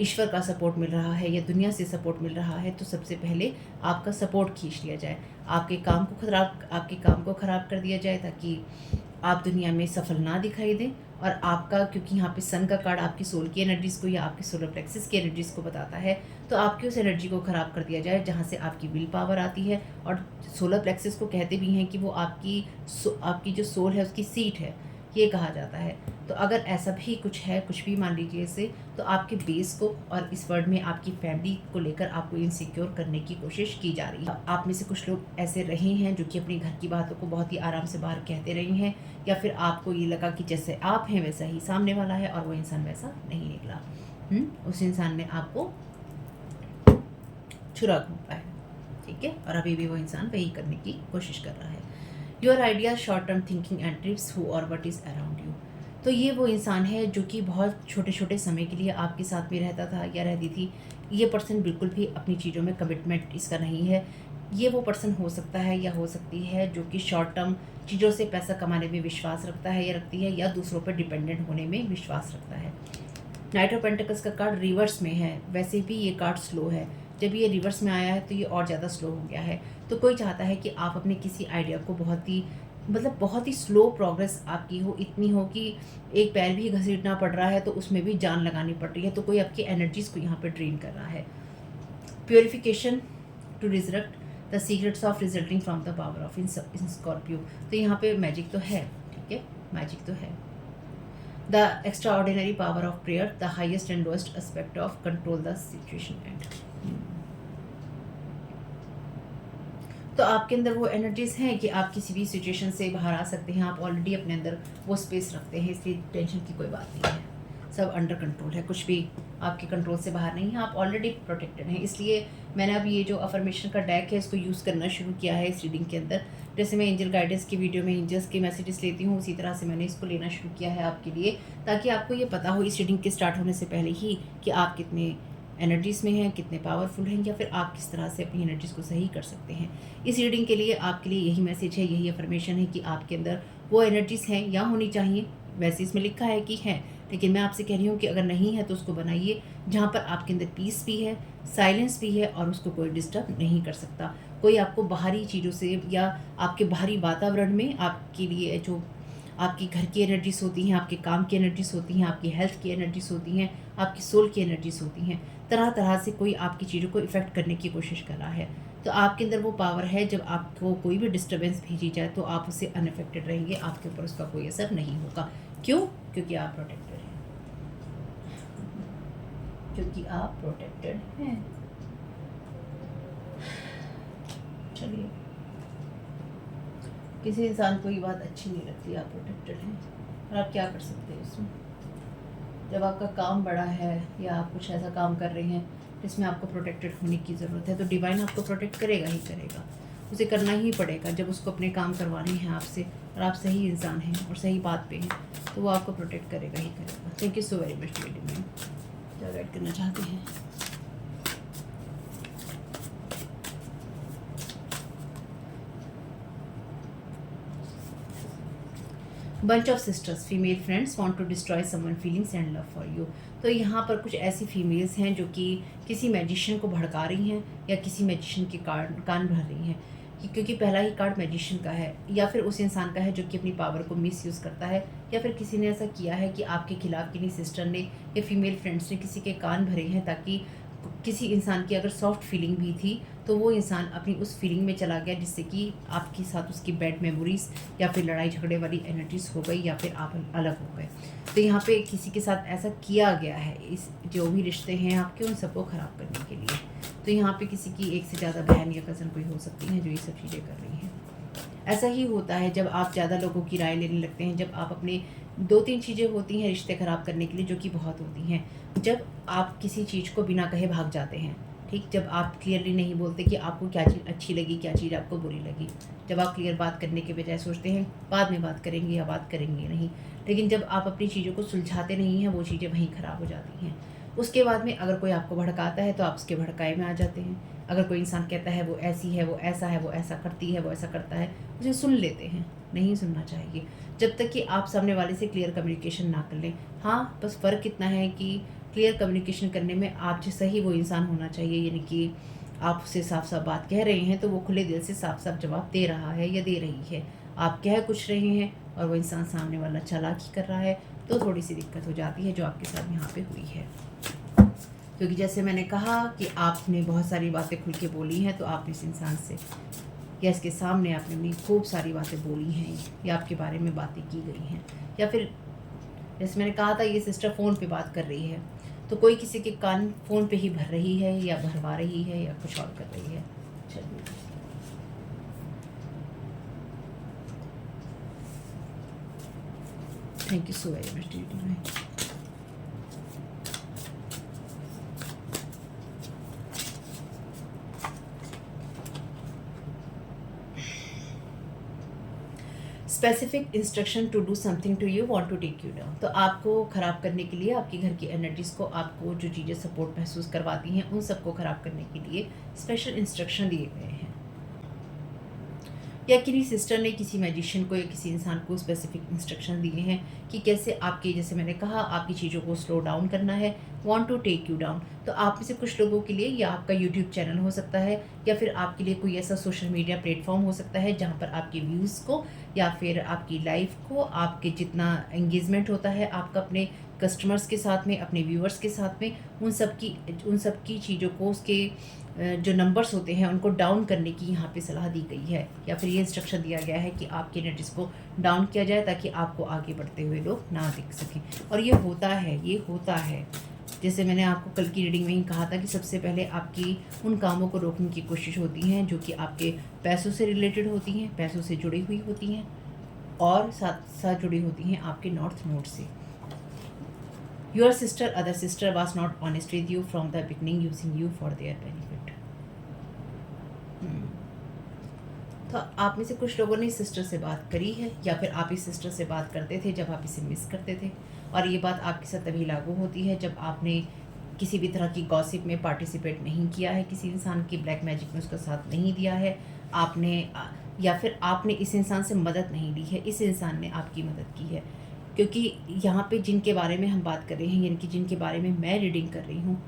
[SPEAKER 1] ईश्वर का सपोर्ट मिल रहा है या दुनिया से सपोर्ट मिल रहा है। तो सबसे पहले आपका सपोर्ट खींच लिया जाए, आपके काम को ख़राब कर दिया जाए, ताकि आप दुनिया में सफल ना दिखाई दें। और आपका, क्योंकि यहाँ पे सन का कार्ड आपकी सोल की एनर्जीज़ को या आपके सोलर प्लेक्सिस की एनर्जीज़ को बताता है, तो आपकी उस एनर्जी को ख़राब कर दिया जाए जहाँ से आपकी विल पावर आती है। और सोलर प्लेक्सिस को कहते भी हैं कि वो आपकी जो सोल है उसकी सीट है, ये कहा जाता है। तो अगर ऐसा भी कुछ है, कुछ भी मान लीजिए इसे, तो आपके बेस को और इस वर्ल्ड में आपकी फैमिली को लेकर आपको इनसिक्योर करने की कोशिश की जा रही है। आप में से कुछ लोग ऐसे रहे हैं जो कि अपनी घर की बातों को बहुत ही आराम से बाहर कहते रहे हैं, या फिर आपको ये लगा कि जैसे आप हैं वैसा ही सामने वाला है, और वो इंसान वैसा नहीं निकला। उस इंसान ने आपको छुरा घोंपा है, ठीक है, और अभी भी वो इंसान वही करने की कोशिश कर रहा है। Your idea, short term thinking and trips, who और वट इज़ अराउंड यू। तो ये वो इंसान है जो कि बहुत छोटे छोटे समय के लिए आपके साथ में रहता था या रहती थी। ये पर्सन बिल्कुल भी अपनी चीज़ों में कमिटमेंट इसका नहीं है। ये वो पर्सन हो सकता है या हो सकती है जो कि शॉर्ट टर्म चीज़ों से पैसा कमाने में विश्वास रखता है या रखती है, या दूसरों पर डिपेंडेंट होने में विश्वास रखता है। नाइट ऑफ पेंटिकल्स का कार्ड रिवर्स में है। वैसे भी ये कार्ड स्लो है, जब ये रिवर्स में आया है तो ये और ज़्यादा स्लो हो गया है। तो कोई चाहता है कि आप अपने किसी आइडिया को बहुत ही स्लो प्रोग्रेस आपकी हो, इतनी हो कि एक पैर भी घसीटना पड़ रहा है तो उसमें भी जान लगानी पड़ रही है। तो कोई आपकी एनर्जीज़ को यहाँ पे ड्रेन कर रहा है। Purification to resurrect the secrets of resulting from the power of in Scorpio. तो यहाँ पे मैजिक तो है, ठीक है, मैजिक तो है। The extra ordinary power of prayer, the highest and lowest aspect of control the situation and. तो आपके अंदर वो एनर्जीज़ हैं कि आप किसी भी सिचुएशन से बाहर आ सकते हैं। आप ऑलरेडी अपने अंदर वो स्पेस रखते हैं, इसलिए टेंशन की कोई बात नहीं है। सब अंडर कंट्रोल है, कुछ भी आपके कंट्रोल से बाहर नहीं है, आप ऑलरेडी प्रोटेक्टेड हैं। इसलिए मैंने अब ये जो अफर्मेशन का डेक है इसको यूज़ करना शुरू किया है इस रीडिंग के अंदर। जैसे मैं एंजल गाइडेंस की वीडियो में एंजल्स के मैसेजेस लेती हूँ, उसी तरह से मैंने इसको लेना शुरू किया है आपके लिए, ताकि आपको ये पता हो इस रीडिंग के स्टार्ट होने से पहले ही कि आप कितने एनर्जीज़ में हैं, कितने पावरफुल हैं, या फिर आप किस तरह से अपनी एनर्जीज़ को सही कर सकते हैं। इस रीडिंग के लिए आपके लिए यही मैसेज है, यही अफर्मेशन है कि आपके अंदर वो एनर्जीज़ हैं या होनी चाहिए। वैसे इसमें लिखा है कि हैं, लेकिन मैं आपसे कह रही हूँ कि अगर नहीं है तो उसको बनाइए, जहाँ पर आपके अंदर पीस भी है, साइलेंस भी है, और उसको कोई डिस्टर्ब नहीं कर सकता। कोई आपको बाहरी चीज़ों से या आपके बाहरी वातावरण में आपके लिए जो आपकी घर की एनर्जीज़ होती हैं, आपके काम की एनर्जीज़ होती हैं, आपकी हेल्थ की एनर्जीज़ होती हैं, आपकी सोल की एनर्जीज़ होती हैं, तरह-तरह से कोई आपकी चीज़ों को इफ़ेक्ट करने की कोशिश कर रहा है। तो आपके अंदर वो पावर है, जब आपको कोई भी डिस्टर्बेंस भेजी जाए तो आप उससे अनअफेक्टेड रहेंगे, आपके ऊपर उसका कोई असर नहीं होगा। क्यों? क्योंकि आप प्रोटेक्टेड हैं। क्योंकि आप प्रोटेक्टेड हैं। चलिए, किसी इंसान को ये बात अच्छी नहीं लगती आप प्रोटेक्टेड हैं, और आप क्या कर सकते हैं उसमें? जब आपका काम बड़ा है या आप कुछ ऐसा काम कर रहे हैं जिसमें आपको प्रोटेक्टेड होने की ज़रूरत है, तो डिवाइन आपको प्रोटेक्ट करेगा ही करेगा। उसे करना ही पड़ेगा। जब उसको अपने काम करवाने हैं आपसे और आप सही इंसान हैं और सही बात पे हैं, तो वो आपको प्रोटेक्ट करेगा ही करेगा। Thank you so very much lady ma'am. क्या गाइड करना चाहते हैं? Bunch of sisters female friends want to destroy someone feelings and love for you. तो यहाँ पर कुछ ऐसी फीमेल्स हैं जो कि किसी मैजिशियन को भड़का रही हैं या किसी मैजिशियन के कान भर रही हैं, क्योंकि पहला ही कार्ड मैजिशियन का है, या फिर उस इंसान का है जो कि अपनी पावर को मिसयूज़ करता है, या फिर किसी ने ऐसा किया है कि आपके खिलाफ किसी सिस्टर ने या फीमेल फ्रेंड्स ने किसी के कान भरे हैं, ताकि किसी इंसान की अगर सॉफ्ट फीलिंग भी थी तो वो इंसान अपनी उस फीलिंग में चला गया, जिससे कि आपके साथ उसकी बैड मेमोरीज या फिर लड़ाई झगड़े वाली एनर्जीज हो गई, या फिर आप अलग हो गए। तो यहाँ पे किसी के साथ ऐसा किया गया है, इस जो भी रिश्ते हैं आपके उन सबको ख़राब करने के लिए। तो यहाँ पे किसी की एक से ज़्यादा बहन या कज़न कोई हो सकती है जो ये सब चीज़ें कर रही हैं। ऐसा ही होता है जब आप ज़्यादा लोगों की राय लेने लगते हैं, जब आप अपने 2-3 चीज़ें होती हैं रिश्ते ख़राब करने के लिए, जो कि बहुत होती हैं। जब आप किसी चीज़ को बिना कहे भाग जाते हैं, ठीक? जब आप क्लियरली नहीं बोलते कि आपको क्या चीज़ अच्छी लगी, क्या चीज़ आपको बुरी लगी। जब आप क्लियर बात करने के बजाय सोचते हैं बाद में बात करेंगे या बात करेंगे नहीं। लेकिन जब आप अपनी चीज़ों को सुलझाते नहीं हैं, वो चीज़ें वहीं ख़राब हो जाती हैं। उसके बाद में अगर कोई आपको भड़काता है तो आप उसके भड़काए में आ जाते हैं। अगर कोई इंसान कहता है वो ऐसी है, वो ऐसा है, वो ऐसा करती है, वो ऐसा करता है, उसे सुन लेते हैं। नहीं सुनना चाहिए जब तक कि आप सामने वाले से क्लियर कम्युनिकेशन ना कर लें। हाँ, बस फ़र्क इतना है कि क्लियर कम्युनिकेशन करने में आप जैसा ही वो इंसान होना चाहिए, यानी कि आप उससे साफ-साफ बात कह रहे हैं तो वो खुले दिल से साफ-साफ जवाब दे रहा है या दे रही है। आप कह कुछ रहे हैं और वो इंसान सामने वाला चालाकी कर रहा है, तो थोड़ी-सी दिक्कत हो जाती है, जो आपके साथ यहाँ पे हुई है। क्योंकि जैसे मैंने कहा कि आपने बहुत सारी बातें खुल के बोली हैं, तो आप इस इंसान से या इसके सामने आपने अपनी खूब सारी बातें बोली हैं या आपके बारे में बातें की गई हैं, या फिर जैसे मैंने कहा था ये सिस्टर फ़ोन पे बात कर रही है, तो कोई किसी के कान फ़ोन पे ही भर रही है या भरवा रही है या कुछ और कर रही है। चलिए, thank you so very much डीडी। Specific instruction to do something to you want to take you down. तो आपको ख़राब करने के लिए, आपके घर की एनर्जीज़ को, आपको जो चीज़ें सपोर्ट महसूस करवाती हैं, उन सबको ख़राब करने के लिए स्पेशल इंस्ट्रक्शन दिए गए हैं। या किसी सिस्टर ने किसी मैजिशियन को या किसी इंसान को स्पेसिफिक इंस्ट्रक्शन दिए हैं कि कैसे आपकी, जैसे मैंने कहा, आपकी चीज़ों को स्लो डाउन करना है, want to take you down. तो आप में से कुछ लोगों के लिए या आपका यूट्यूब चैनल हो सकता है, या फिर आपके लिए कोई ऐसा सोशल मीडिया प्लेटफॉर्म हो सकता है जहाँ पर आपके व्यूज़ को या फिर आपकी लाइफ को, आपके जितना एंगेजमेंट होता है आपका अपने कस्टमर्स के साथ में, अपने व्यूअर्स के साथ में, उन सब की चीज़ों को, उसके जो नंबर्स होते हैं उनको डाउन करने की यहाँ पे सलाह दी गई है, या फिर ये इंस्ट्रक्शन दिया गया है कि आपकी एनर्जीज़ को डाउन किया जाए ताकि आपको आगे बढ़ते हुए लोग ना दिख सकें। और ये होता है जैसे मैंने आपको कल की रीडिंग में ही कहा था कि सबसे पहले आपकी उन कामों को रोकने की कोशिश होती हैं जो कि आपके पैसों से रिलेटेड होती हैं, पैसों से जुड़ी हुई होती हैं, और साथ साथ जुड़ी होती हैं आपके नॉर्थ नोड से। Your sister, other sister was not honest with you from the beginning, using you for their benefit. तो आप में से कुछ लोगों ने इस सिस्टर से बात करी है, या फिर आप इस सिस्टर से बात करते थे जब आप इसे मिस करते थे, और ये बात आपके साथ तभी लागू होती है जब आपने किसी भी तरह की गॉसिप में पार्टिसिपेट नहीं किया है, किसी इंसान की ब्लैक मैजिक में उसका साथ नहीं दिया है आपने, या फिर आपने इस इंसान से मदद नहीं ली है, इस इंसान ने आपकी मदद की है। क्योंकि यहाँ पे जिनके बारे में हम बात कर रहे हैं, यानी कि जिनके बारे में मैं रीडिंग कर रही हूँ,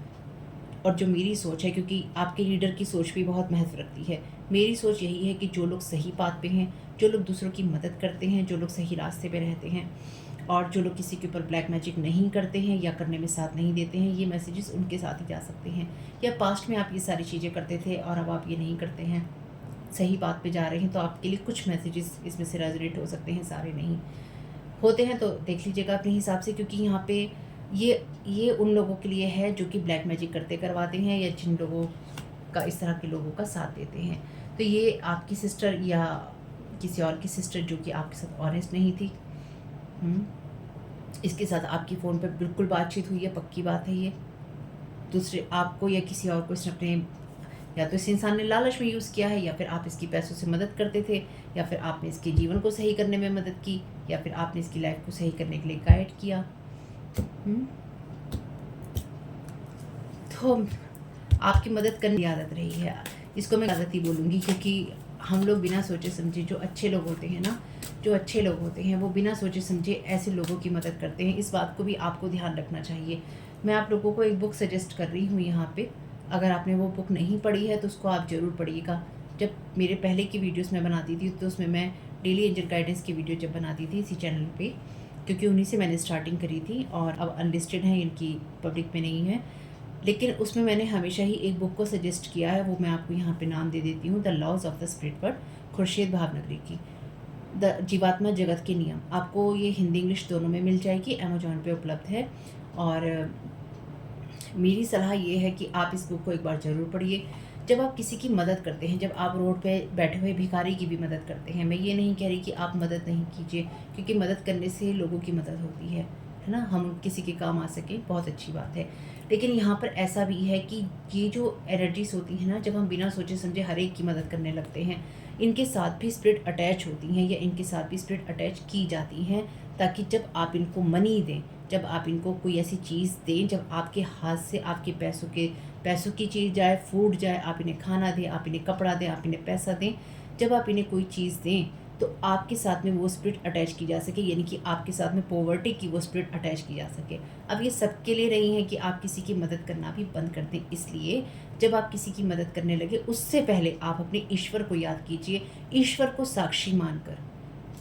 [SPEAKER 1] और जो मेरी सोच है, क्योंकि आपके रीडर की सोच भी बहुत महत्व रखती है, मेरी सोच यही है कि जो लोग सही बात पे हैं, जो लोग दूसरों की मदद करते हैं, जो लोग सही रास्ते पे रहते हैं और जो लोग किसी के ऊपर ब्लैक मैजिक नहीं करते हैं या करने में साथ नहीं देते हैं, ये मैसेजेस उनके साथ ही जा सकते हैं। या पास्ट में आप ये सारी चीज़ें करते थे और अब आप ये नहीं करते हैं, सही बात पे जा रहे हैं, तो आपके लिए कुछ मैसेजेस इसमें से रेजोनेट हो सकते हैं, सारे नहीं होते हैं। तो देख लीजिएगा अपने हिसाब से, क्योंकि यहाँ पे ये उन लोगों के लिए है जो कि ब्लैक मैजिक करवाते हैं या जिन लोगों का इस तरह के लोगों का साथ देते हैं। तो ये आपकी सिस्टर या किसी और की सिस्टर जो कि आपके साथ ऑनेस्ट नहीं थी, इसके साथ आपकी फ़ोन पर बिल्कुल बातचीत हुई है, पक्की बात है ये। दूसरे आपको या किसी और को इसने अपने, या तो इस इंसान ने लालच में यूज़ किया है, या फिर आप इसकी पैसों से मदद करते थे, या फिर आपने इसके जीवन को सही करने में मदद की, या फिर आपने इसकी लाइफ को सही करने के लिए गाइड किया। तो आपकी मदद करने की आदत रही है, इसको मैं आदत ही बोलूँगी, क्योंकि हम लोग बिना सोचे समझे, जो अच्छे लोग होते हैं ना, जो अच्छे लोग होते हैं वो बिना सोचे समझे ऐसे लोगों की मदद करते हैं। इस बात को भी आपको ध्यान रखना चाहिए। मैं आप लोगों को एक बुक सजेस्ट कर रही हूँ यहाँ पे, अगर आपने वो बुक नहीं पढ़ी है तो उसको आप ज़रूर पढ़िएगा। जब मेरे पहले की वीडियोस मैं बनाती थी तो उसमें मैं डेली एंजल गाइडेंस की वीडियो जब बनाती थी इसी चैनल पे, क्योंकि उन्हीं से मैंने स्टार्टिंग करी थी और अब अनलिस्टेड है, इनकी पब्लिक में नहीं है, लेकिन उसमें मैंने हमेशा ही एक बुक को सजेस्ट किया है। वो मैं आपको यहाँ पे नाम दे देती हूँ, the laws of the spirit world, Khurshid Bhavnagri की, द जीवात्मा जगत के नियम। आपको ये हिंदी इंग्लिश दोनों में मिल जाएगी, अमेजोन पे उपलब्ध है। और मेरी सलाह ये है कि आप इस बुक को एक बार ज़रूर पढ़िए। जब आप किसी की मदद करते हैं, जब आप रोड पे बैठे हुए भिखारी की भी मदद करते हैं, मैं ये नहीं कह रही कि आप मदद नहीं कीजिए, क्योंकि मदद करने से लोगों की मदद होती है ना, हम किसी के काम आ सकें, बहुत अच्छी बात है। लेकिन यहाँ पर ऐसा भी है कि ये जो एनर्जीज होती हैं ना, जब हम बिना सोचे समझे हर एक की मदद करने लगते हैं, इनके साथ भी स्पिरिट अटैच होती हैं, या इनके साथ भी स्पिरिट अटैच की जाती हैं, ताकि जब आप इनको मनी दें, जब आप इनको कोई ऐसी चीज़ दें, जब आपके हाथ से आपके पैसों की चीज़ जाए, फूड जाए, आप इन्हें खाना दें, आप इन्हें कपड़ा दें, आप इन्हें पैसा दें, जब आप इन्हें कोई चीज़ दें तो आपके साथ में वो स्पिरिट अटैच की जा सके, यानी कि आपके साथ में पॉवर्टी की वो स्पिरिट अटैच की जा सके। अब ये सबके लिए नहीं है कि आप किसी की मदद करना भी बंद कर दें। इसलिए जब आप किसी की मदद करने लगे, उससे पहले आप अपने ईश्वर को याद कीजिए, ईश्वर को साक्षी मानकर,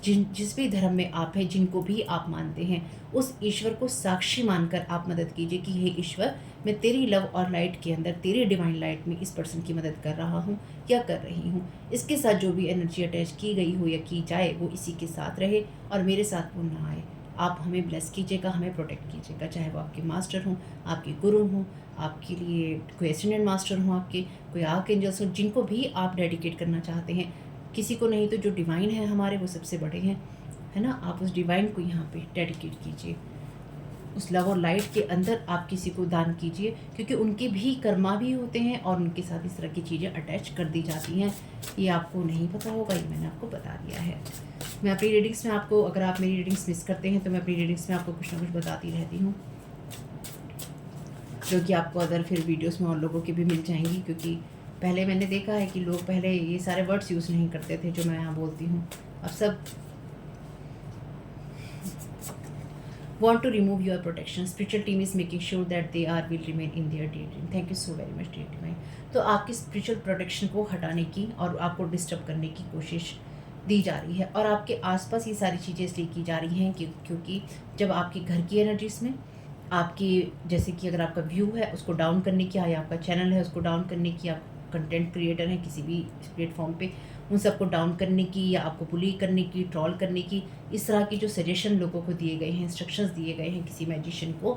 [SPEAKER 1] जिस भी धर्म में आप हैं, जिनको भी आप मानते हैं, उस ईश्वर को साक्षी मानकर आप मदद कीजिए कि हे ईश्वर, मैं तेरी लव और लाइट के अंदर, तेरी डिवाइन लाइट में इस पर्सन की मदद कर रहा हूँ या कर रही हूँ। इसके साथ जो भी एनर्जी अटैच की गई हो या की जाए, वो इसी के साथ रहे और मेरे साथ वो ना आए। आप हमें ब्लेस कीजिएगा, हमें प्रोटेक्ट कीजिएगा, चाहे वो आपके मास्टर हों, आपके गुरु हों, आपके लिए कोई एसेंडेंट मास्टर हों, आपके कोई आर्क एंजल्स हों, जिनको भी आप डेडिकेट करना चाहते हैं। किसी को नहीं तो जो डिवाइन है हमारे, वो सबसे बड़े हैं, है ना। आप उस डिवाइन को यहाँ पे डेडिकेट कीजिए, उस लव और लाइट के अंदर आप किसी को दान कीजिए, क्योंकि उनके भी कर्मा भी होते हैं और उनके साथ इस तरह की चीज़ें अटैच कर दी जाती हैं। ये आपको नहीं पता होगा, ये मैंने आपको बता दिया है। मैं अपनी रीडिंग्स में आपको, अगर आप मेरी रीडिंग्स मिस करते हैं तो मैं अपनी रीडिंग्स में आपको कुछ ना कुछ बताती रहती हूँ, जो कि आपको अदर फिर वीडियोस में और लोगों की भी मिल जाएंगी। क्योंकि पहले मैंने देखा है कि लोग पहले ये सारे वर्ड्स यूज़ नहीं करते थे जो मैं यहाँ बोलती हूँ, अब सब। Want to remove your protection. Spiritual team is making sure that they will remain in their daydream. Thank you so very much, dear divine. तो आपकी स्पिरिचुअल प्रोटेक्शन को हटाने की और आपको डिस्टर्ब करने की कोशिश दी जा रही है, और आपके आसपास ये सारी चीज़ें इसलिए की जा रही हैं क्योंकि जब आपके घर की एनर्जीज में आपकी, जैसे कि अगर आपका व्यू है उसको डाउन करने की, या आपका चैनल है उसको डाउन करने की, आप कंटेंट क्रिएटर हैं किसी भी प्लेटफॉर्म पे, उन सबको डाउन करने की या आपको बुली करने की, ट्रॉल करने की, इस तरह की जो सजेशन लोगों को दिए गए हैं, इंस्ट्रक्शंस दिए गए हैं किसी मैजिशियन को,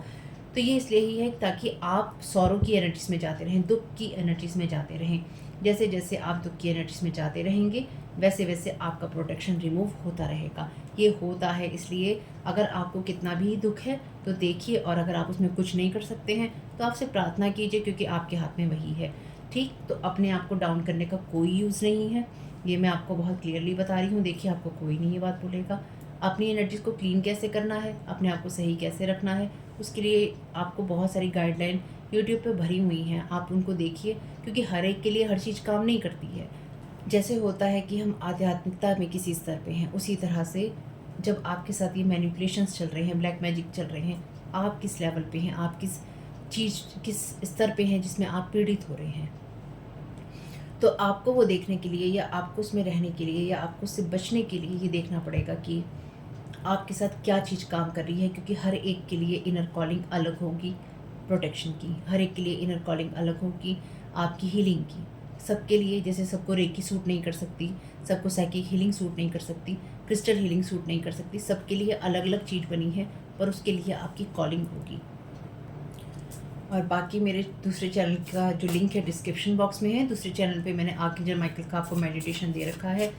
[SPEAKER 1] तो ये इसलिए ही है ताकि आप सौरों की एनर्जीज़ में जाते रहें, दुख की एनर्जीज़ में जाते रहें। जैसे जैसे आप दुख की एनर्जीज़ में जाते रहेंगे, वैसे वैसे आपका प्रोटेक्शन रिमूव होता रहेगा। ये होता है इसलिए, अगर आपको कितना भी दुख है तो देखिए, और अगर आप उसमें कुछ नहीं कर सकते हैं तो आपसे प्रार्थना कीजिए, क्योंकि आपके हाथ में वही है। ठीक, तो अपने आप को डाउन करने का कोई यूज़ नहीं है, ये मैं आपको बहुत क्लियरली बता रही हूँ। देखिए, आपको कोई नहीं ये बात बोलेगा। अपनी एनर्जीज़ को क्लीन कैसे करना है, अपने आप को सही कैसे रखना है, उसके लिए आपको बहुत सारी गाइडलाइन यूट्यूब पे भरी हुई हैं, आप उनको देखिए, क्योंकि हर एक के लिए हर चीज़ काम नहीं करती है। जैसे होता है कि हम आध्यात्मिकता में किसी स्तर पे हैं, उसी तरह से जब आपके साथ ये मैनिपुलेशंस चल रहे हैं, ब्लैक मैजिक चल रहे हैं, आप किस लेवल पे हैं, आप किस चीज़ किस स्तर पे है जिसमें आप पीड़ित हो रहे हैं। तो आपको वो देखने के लिए या आपको उसमें रहने के लिए या आपको उससे बचने के लिए ये देखना पड़ेगा कि आपके साथ क्या चीज़ काम कर रही है, क्योंकि हर एक के लिए इनर कॉलिंग अलग होगी प्रोटेक्शन की, हर एक के लिए इनर कॉलिंग अलग होगी आपकी हीलिंग की। सबके लिए, जैसे सबको रेकी सूट नहीं कर सकती, सबको साइकिक हीलिंग सूट नहीं कर सकती, क्रिस्टल हीलिंग सूट नहीं कर सकती, सबके लिए अलग अलग चीज़ बनी है, पर उसके लिए आपकी कॉलिंग होगी। और बाकी मेरे दूसरे चैनल का जो लिंक है डिस्क्रिप्शन बॉक्स में है। दूसरे चैनल पे मैंने आर्कएंजल माइकल का आपको मेडिटेशन दे रखा है।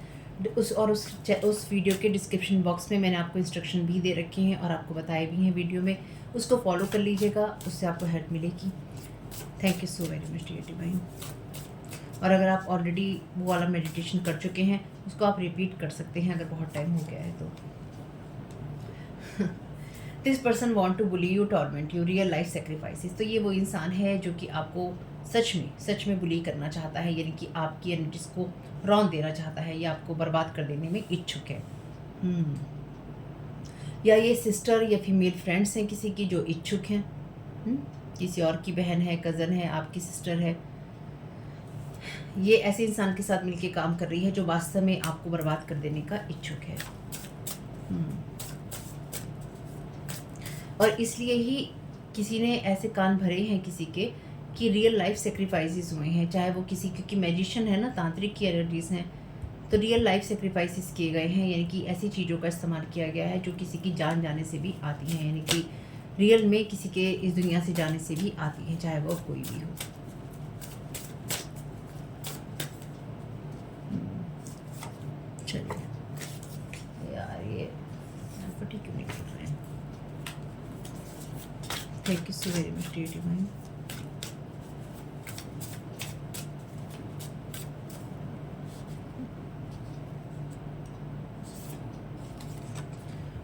[SPEAKER 1] उस वीडियो के डिस्क्रिप्शन बॉक्स में मैंने आपको इंस्ट्रक्शन भी दे रखे हैं और आपको बताए भी हैं वीडियो में, उसको फॉलो कर लीजिएगा, उससे आपको हेल्प मिलेगी। Thank you so very much dear divine. और अगर आप ऑलरेडी वो वाला मेडिटेशन कर चुके हैं, उसको आप रिपीट कर सकते हैं अगर बहुत टाइम हो गया है तो। This person want to bully you, torment you, real life sacrifices. तो ये वो इंसान है जो कि आपको सच में बुली करना चाहता है, यानी कि आपकी एनर्जीज को रौंद देना चाहता है या आपको बर्बाद कर देने में इच्छुक है। या ये सिस्टर या फीमेल फ्रेंड्स हैं किसी की जो इच्छुक हैं। किसी और की बहन है, कज़न है, आपकी सिस्टर है। ये ऐसे इंसान के साथ मिलके काम कर रही है जो वास्तव में आपको बर्बाद कर देने का इच्छुक है। और इसलिए ही किसी ने ऐसे कान भरे हैं किसी के कि रियल लाइफ सेक्रीफाइसेस हुए हैं, चाहे वो किसी, क्योंकि मैजिशियन है ना, तांत्रिक की एनर्जीज हैं, तो रियल लाइफ सेक्रीफाइसेस किए गए हैं, यानी कि ऐसी चीज़ों का इस्तेमाल किया गया है जो किसी की जान जाने से भी आती हैं, यानी कि रियल में किसी के इस दुनिया से जाने से भी आती हैं, चाहे वो कोई भी हो। चलिए यार, ये पट्टी क्यों नहीं कर रहे हैं। Thank you so very much dear divine.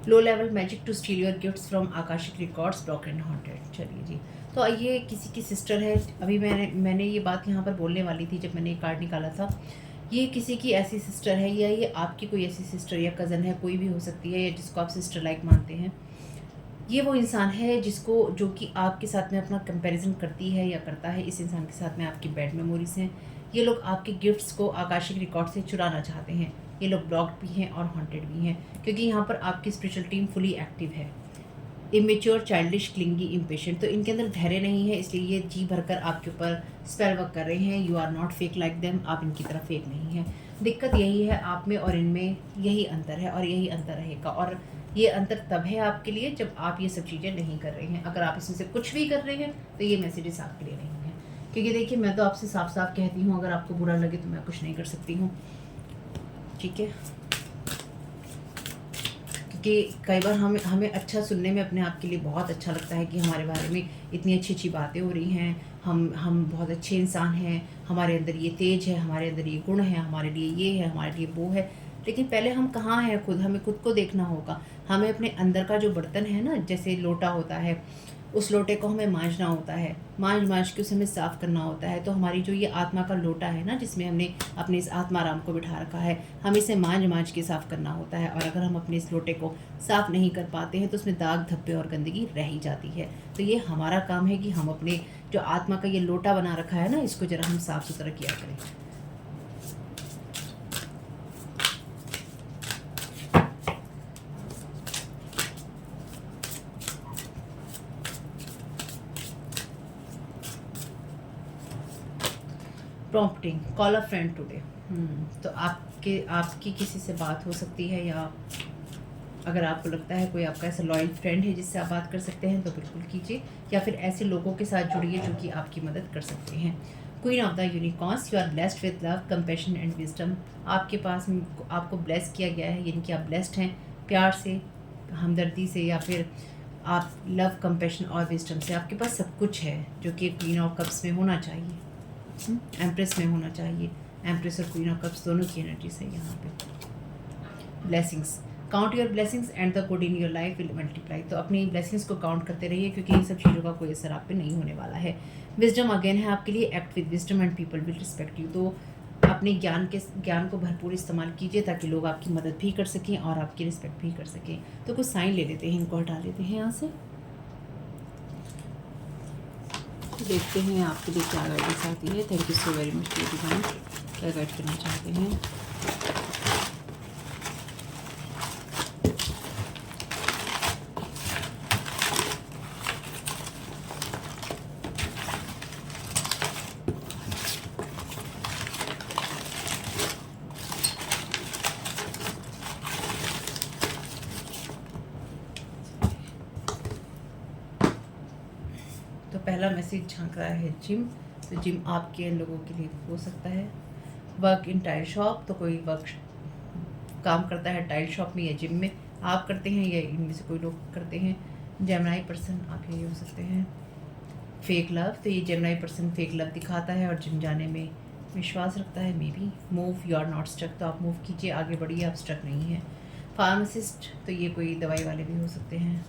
[SPEAKER 1] Low level magic to steal your gifts from Akashic records broken haunted. चलिए जी, तो ये किसी की सिस्टर है। अभी मैंने ये बात यहाँ पर बोलने वाली थी जब मैंने ये कार्ड निकाला था। ये किसी की ऐसी सिस्टर है या ये आपकी कोई ऐसी सिस्टर या कज़न है, कोई भी हो सकती है, या जिसको आप सिस्टर लाइक मानते हैं। ये वो इंसान है जो कि आपके साथ में अपना कंपैरिजन करती है या करता है। इस इंसान के साथ में आपकी बैड मेमोरीज हैं। ये लोग आपके गिफ्ट्स को आकाशिक रिकॉर्ड से चुराना चाहते हैं। ये लोग ब्लॉक्ड भी हैं और हॉन्टेड भी हैं, क्योंकि यहाँ पर आपकी स्पिरिचुअल टीम फुली एक्टिव है। इमेच्योर, चाइल्डिश, क्लिंगी, इम्पेशेंट, तो इनके अंदर धैर्य नहीं है, इसलिए ये जी भरकर आपके ऊपर स्पेल वर्क कर रहे हैं। You are not fake like them, आप इनकी तरह फेक नहीं है। दिक्कत यही है आप में और इनमें, यही अंतर है और यही अंतर रहेगा। और ये अंतर तब है आपके लिए जब आप ये सब चीज़ें नहीं कर रहे हैं। अगर आप इसमें से कुछ भी कर रहे हैं तो ये मैसेजेस आपके लिए नहीं है, क्योंकि देखिए मैं तो आपसे साफ साफ कहती हूँ, अगर आपको बुरा लगे तो मैं कुछ नहीं कर सकती हूँ, ठीक है। क्योंकि कई बार हमें अच्छा सुनने में अपने आप के लिए बहुत अच्छा लगता है कि हमारे बारे में इतनी अच्छी अच्छी बातें हो रही हैं, हम बहुत अच्छे इंसान हैं, हमारे अंदर ये तेज है, हमारे अंदर ये गुण है, हमारे लिए ये है, हमारे लिए वो है। लेकिन पहले हम कहाँ हैं खुद, हमें खुद को देखना होगा। हमें अपने अंदर का जो बर्तन है ना, जैसे लोटा होता है, उस लोटे को हमें मांजना होता है, मांज के उसे हमें साफ़ करना होता है। तो हमारी जो ये आत्मा का लोटा है ना, जिसमें हमने अपने इस आत्माराम को बिठा रखा है, हमें इसे मांज के साफ़ करना होता है। और अगर हम अपने इस लोटे को साफ़ नहीं कर पाते हैं तो उसमें दाग धब्बे और गंदगी रह ही जाती है। तो ये हमारा काम है कि हम अपने जो आत्मा का ये लोटा बना रखा है ना, इसको ज़रा हम साफ़ सुथरा किया करें। प्रॉम्प्टिंग, कॉल अ फ्रेंड टुडे। तो आपकी किसी से बात हो सकती है, या अगर आपको लगता है कोई आपका ऐसा लॉयल फ्रेंड है जिससे आप बात कर सकते हैं तो बिल्कुल कीजिए, या फिर ऐसे लोगों के साथ जुड़िए जो कि आपकी मदद कर सकते हैं। Queen of the unicorns, you are blessed with love, compassion and wisdom. आपके पास आपको ब्लेस किया गया है, यानी कि आप ब्लेस्ड हैं प्यार से, हमदर्दी से, या फिर आप लव, कंपैशन और विजडम से। आपके पास सब कुछ है जो कि क्वीन ऑफ कप्स में होना चाहिए, एम्प्रेस में होना चाहिए। एम्प्रेस और क्वीन ऑफ कप्स दोनों की एनर्जी है यहाँ पे। Blessings, count your blessings and the good in your life will multiply. तो अपनी ब्लेसिंग्स को काउंट करते रहिए, क्योंकि इन सब चीज़ों का कोई असर आप पे नहीं होने वाला है। विजडम अगेन है आपके लिए, act with wisdom and people will respect you. तो अपने ज्ञान को भरपूर इस्तेमाल कीजिए ताकि लोग आपकी मदद भी कर सकें और आपकी रिस्पेक्ट भी कर सकें। तो कुछ साइन ले लेते हैं, इनको हटा लेते हैं यहाँ से। देखते हैं आपके लिए क्या गाइडेंस आती है। Thank you so very much divine, क्या गाइड करना चाहते हैं। तो पहला मैसेज झांक रहा है जिम। तो जिम आपके लोगों के लिए हो सकता है। वर्क इन टाइल शॉप, तो कोई वर्क काम करता है टाइल शॉप में या जिम में, आप करते हैं या इनमें से कोई लोग करते हैं। जेमिनी पर्सन आप ये हो सकते हैं। फेक लव, तो ये जेमिनी पर्सन फेक लव दिखाता है और जिम जाने में विश्वास रखता है। May be move, you are not stuck, तो आप मूव कीजिए, आगे बढ़िए, आप स्टक नहीं है। फार्मासिस्ट, तो ये कोई दवाई वाले भी हो सकते हैं।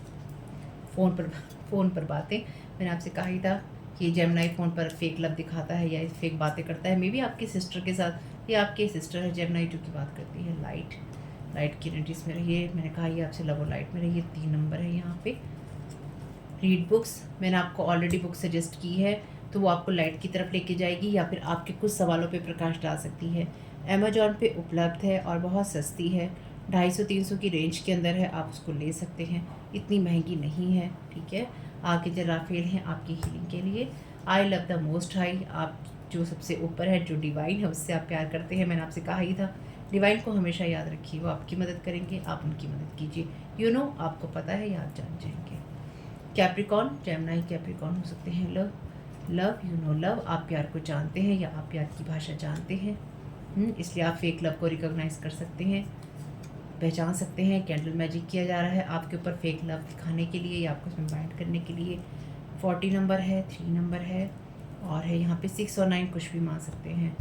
[SPEAKER 1] फ़ोन पर बातें, मैंने आपसे कहा ही था कि जेमिनी फ़ोन पर फेक लव दिखाता है या फेक बातें करता है। मे बी आपकी सिस्टर के साथ, या आपके सिस्टर है जेमिनी जो की बात करती है। लाइट की एनर्जीज में रहिए, मैंने कहा ही आपसे लव और लाइट में रहिए। 3 नंबर है यहाँ पे। रीड बुक्स, मैंने आपको ऑलरेडी बुक सजेस्ट की है, तो वो आपको लाइट की तरफ लेके जाएगी या फिर आपके कुछ सवालों पे प्रकाश डाल सकती है। अमेजॉन पे उपलब्ध है और बहुत सस्ती है, 250-300 की रेंज के अंदर है, आप उसको ले सकते हैं, इतनी महंगी नहीं है। ठीक है, आगे जराफेल हैं आपकी हीलिंग के लिए। I love the most high, आप जो सबसे ऊपर है, जो डिवाइन है, उससे आप प्यार करते हैं। मैंने आपसे कहा ही था डिवाइन को हमेशा याद रखिए, वो आपकी मदद करेंगे, आप उनकी मदद कीजिए। यू नो, आपको पता है या आप जान जाएंगे। कैप्रिकॉन, जेमिनी कैप्रिकॉन हो सकते हैं। लव, यू नो लव, आप प्यार को जानते हैं या आप प्यार की भाषा जानते हैं, इसलिए आप फेक लव को रिकॉग्नाइज कर सकते हैं, पहचान सकते हैं। कैंडल मैजिक किया जा रहा है आपके ऊपर फेक लव दिखाने के लिए या आपको उसमें बाइंड करने के लिए। 40 नंबर है, 3 नंबर है और है यहाँ पे 6 और 9, कुछ भी मान सकते हैं।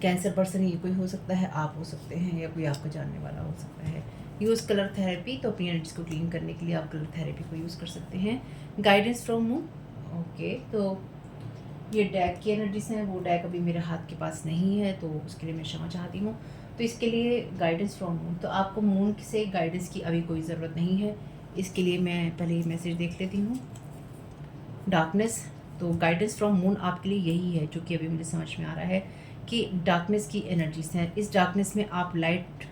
[SPEAKER 1] कैंसर पर्सन, ये कोई हो सकता है, आप हो सकते हैं या कोई आपको जानने वाला हो सकता है। यूज़ कलर थेरेपी, तो अपनी एनर्जीज को क्लीन करने के लिए आप कलर थेरेपी को यूज़ कर सकते हैं। गाइडेंस फ्रॉम मून, ओके, तो ये डैक की एनर्जीज हैं, वो डैक अभी मेरे हाथ के पास नहीं है, तो उसके लिए मैं क्षमा चाहती हूँ। तो इसके लिए गाइडेंस फ्रॉम मून, तो आपको मून से गाइडेंस की अभी कोई ज़रूरत नहीं है। इसके लिए मैं पहले ही मैसेज देख लेती हूँ। डार्कनेस, तो गाइडेंस फ्रॉम मून आपके लिए यही है जो कि अभी मुझे समझ में आ रहा है कि डार्कनेस की एनर्जीज हैं। इस डार्कनेस में आप लाइट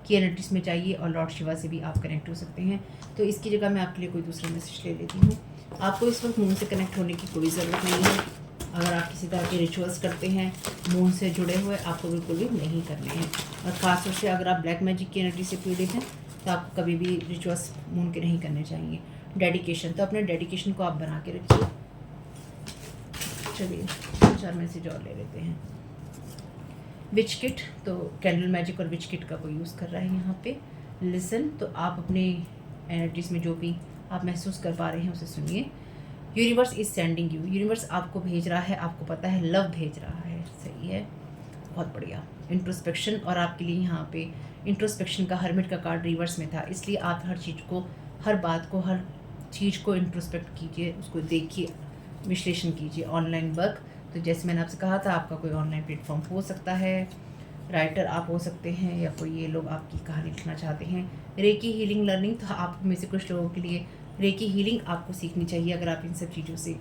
[SPEAKER 1] की एनर्जीज में जाइए और लॉर्ड शिवा से भी आप कनेक्ट हो सकते हैं। तो इसकी जगह मैं आपके लिए कोई दूसरा मैसेज ले लेती हूँ। आपको इस वक्त मून से कनेक्ट होने की कोई ज़रूरत नहीं है। अगर आप किसी तरह के रिचुअल्स करते हैं मून से जुड़े हुए, आपको बिल्कुल भी नहीं करने हैं। और ख़ासतौर से अगर आप ब्लैक मैजिक की एनर्जी से पीड़ित हैं तो आपको कभी भी रिचुअल्स मून के नहीं करने चाहिए। डेडिकेशन, तो अपने डेडिकेशन को आप बना के रखिए। चलिए 4 मैसेज और ले लेते हैं। विच किट, तो कैंडल मैजिक और विच किट का कोई यूज़ कर रहा है यहाँ पे। लिसन, तो आप अपने एनर्जीज में जो भी आप महसूस कर पा रहे हैं उसे सुनिए। Universe is sending you, universe आपको भेज रहा है, आपको पता है लव भेज रहा है, सही है, बहुत बढ़िया। इंट्रोस्पेक्शन, और आपके लिए यहाँ पे इंट्रोस्पेक्शन का हर्मिट का कार्ड रिवर्स में था, इसलिए आप हर चीज़ को, हर बात को, हर चीज़ को इंट्रोस्पेक्ट कीजिए, उसको देखिए, विश्लेषण कीजिए। ऑनलाइन वर्क, तो जैसे मैंने आपसे कहा था आपका कोई ऑनलाइन प्लेटफॉर्म हो सकता है, राइटर आप हो सकते हैं या कोई ये लोग आपकी कहानी लिखना चाहते हैं। रेकी हीलिंग लर्निंग, तो आप में से कुछ लोगों के लिए रेकी हीलिंग आपको सीखनी चाहिए अगर आप इन सब चीज़ों से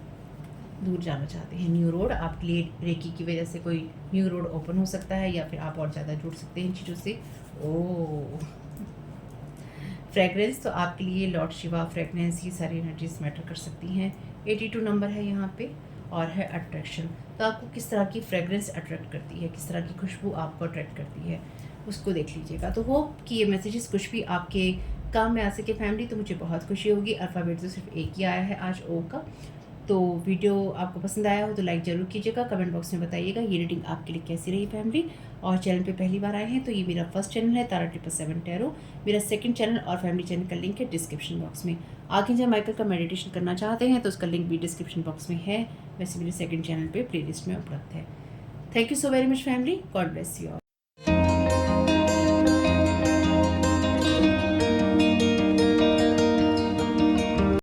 [SPEAKER 1] दूर जाना चाहते हैं। न्यू रोड, आपके लिए रेकी की वजह से कोई न्यू रोड ओपन हो सकता है या फिर आप और ज़्यादा जुड़ सकते हैं इन चीज़ों से। ओह, फ्रेगरेंस, तो आपके लिए लॉर्ड शिवा, फ्रेगरेंस, ये सारी एनर्जीज मैटर कर सकती हैं। 82 नंबर है यहाँ पे और है अट्रैक्शन, तो आपको किस तरह की फ्रेगरेंस अट्रैक्ट करती है, किस तरह की खुशबू आपको अट्रैक्ट करती है, उसको देख लीजिएगा। तो होप कि ये मैसेजेस कुछ भी आपके काम में आ सके फैमिली, तो मुझे बहुत खुशी होगी। अल्फ़ाबेट तो सिर्फ एक ही आया है आज, ओ का। तो वीडियो आपको पसंद आया हो तो लाइक ज़रूर कीजिएगा, कमेंट बॉक्स में बताइएगा ये रीडिंग आपके लिए कैसी रही फैमिली। और चैनल पे पहली बार आए हैं तो ये मेरा फर्स्ट चैनल है तारा 777 टैरो, मेरा सेकंड चैनल और फैमिली चैनल का लिंक है डिस्क्रिप्शन बॉक्स में। आर्कएंजल माइकल का मेडिटेशन करना चाहते हैं तो उसका लिंक भी डिस्क्रिप्शन बॉक्स में है, वैसे मेरे सेकंड चैनल पे प्लेलिस्ट में उपलब्ध है। Thank you so very much family, God bless you all.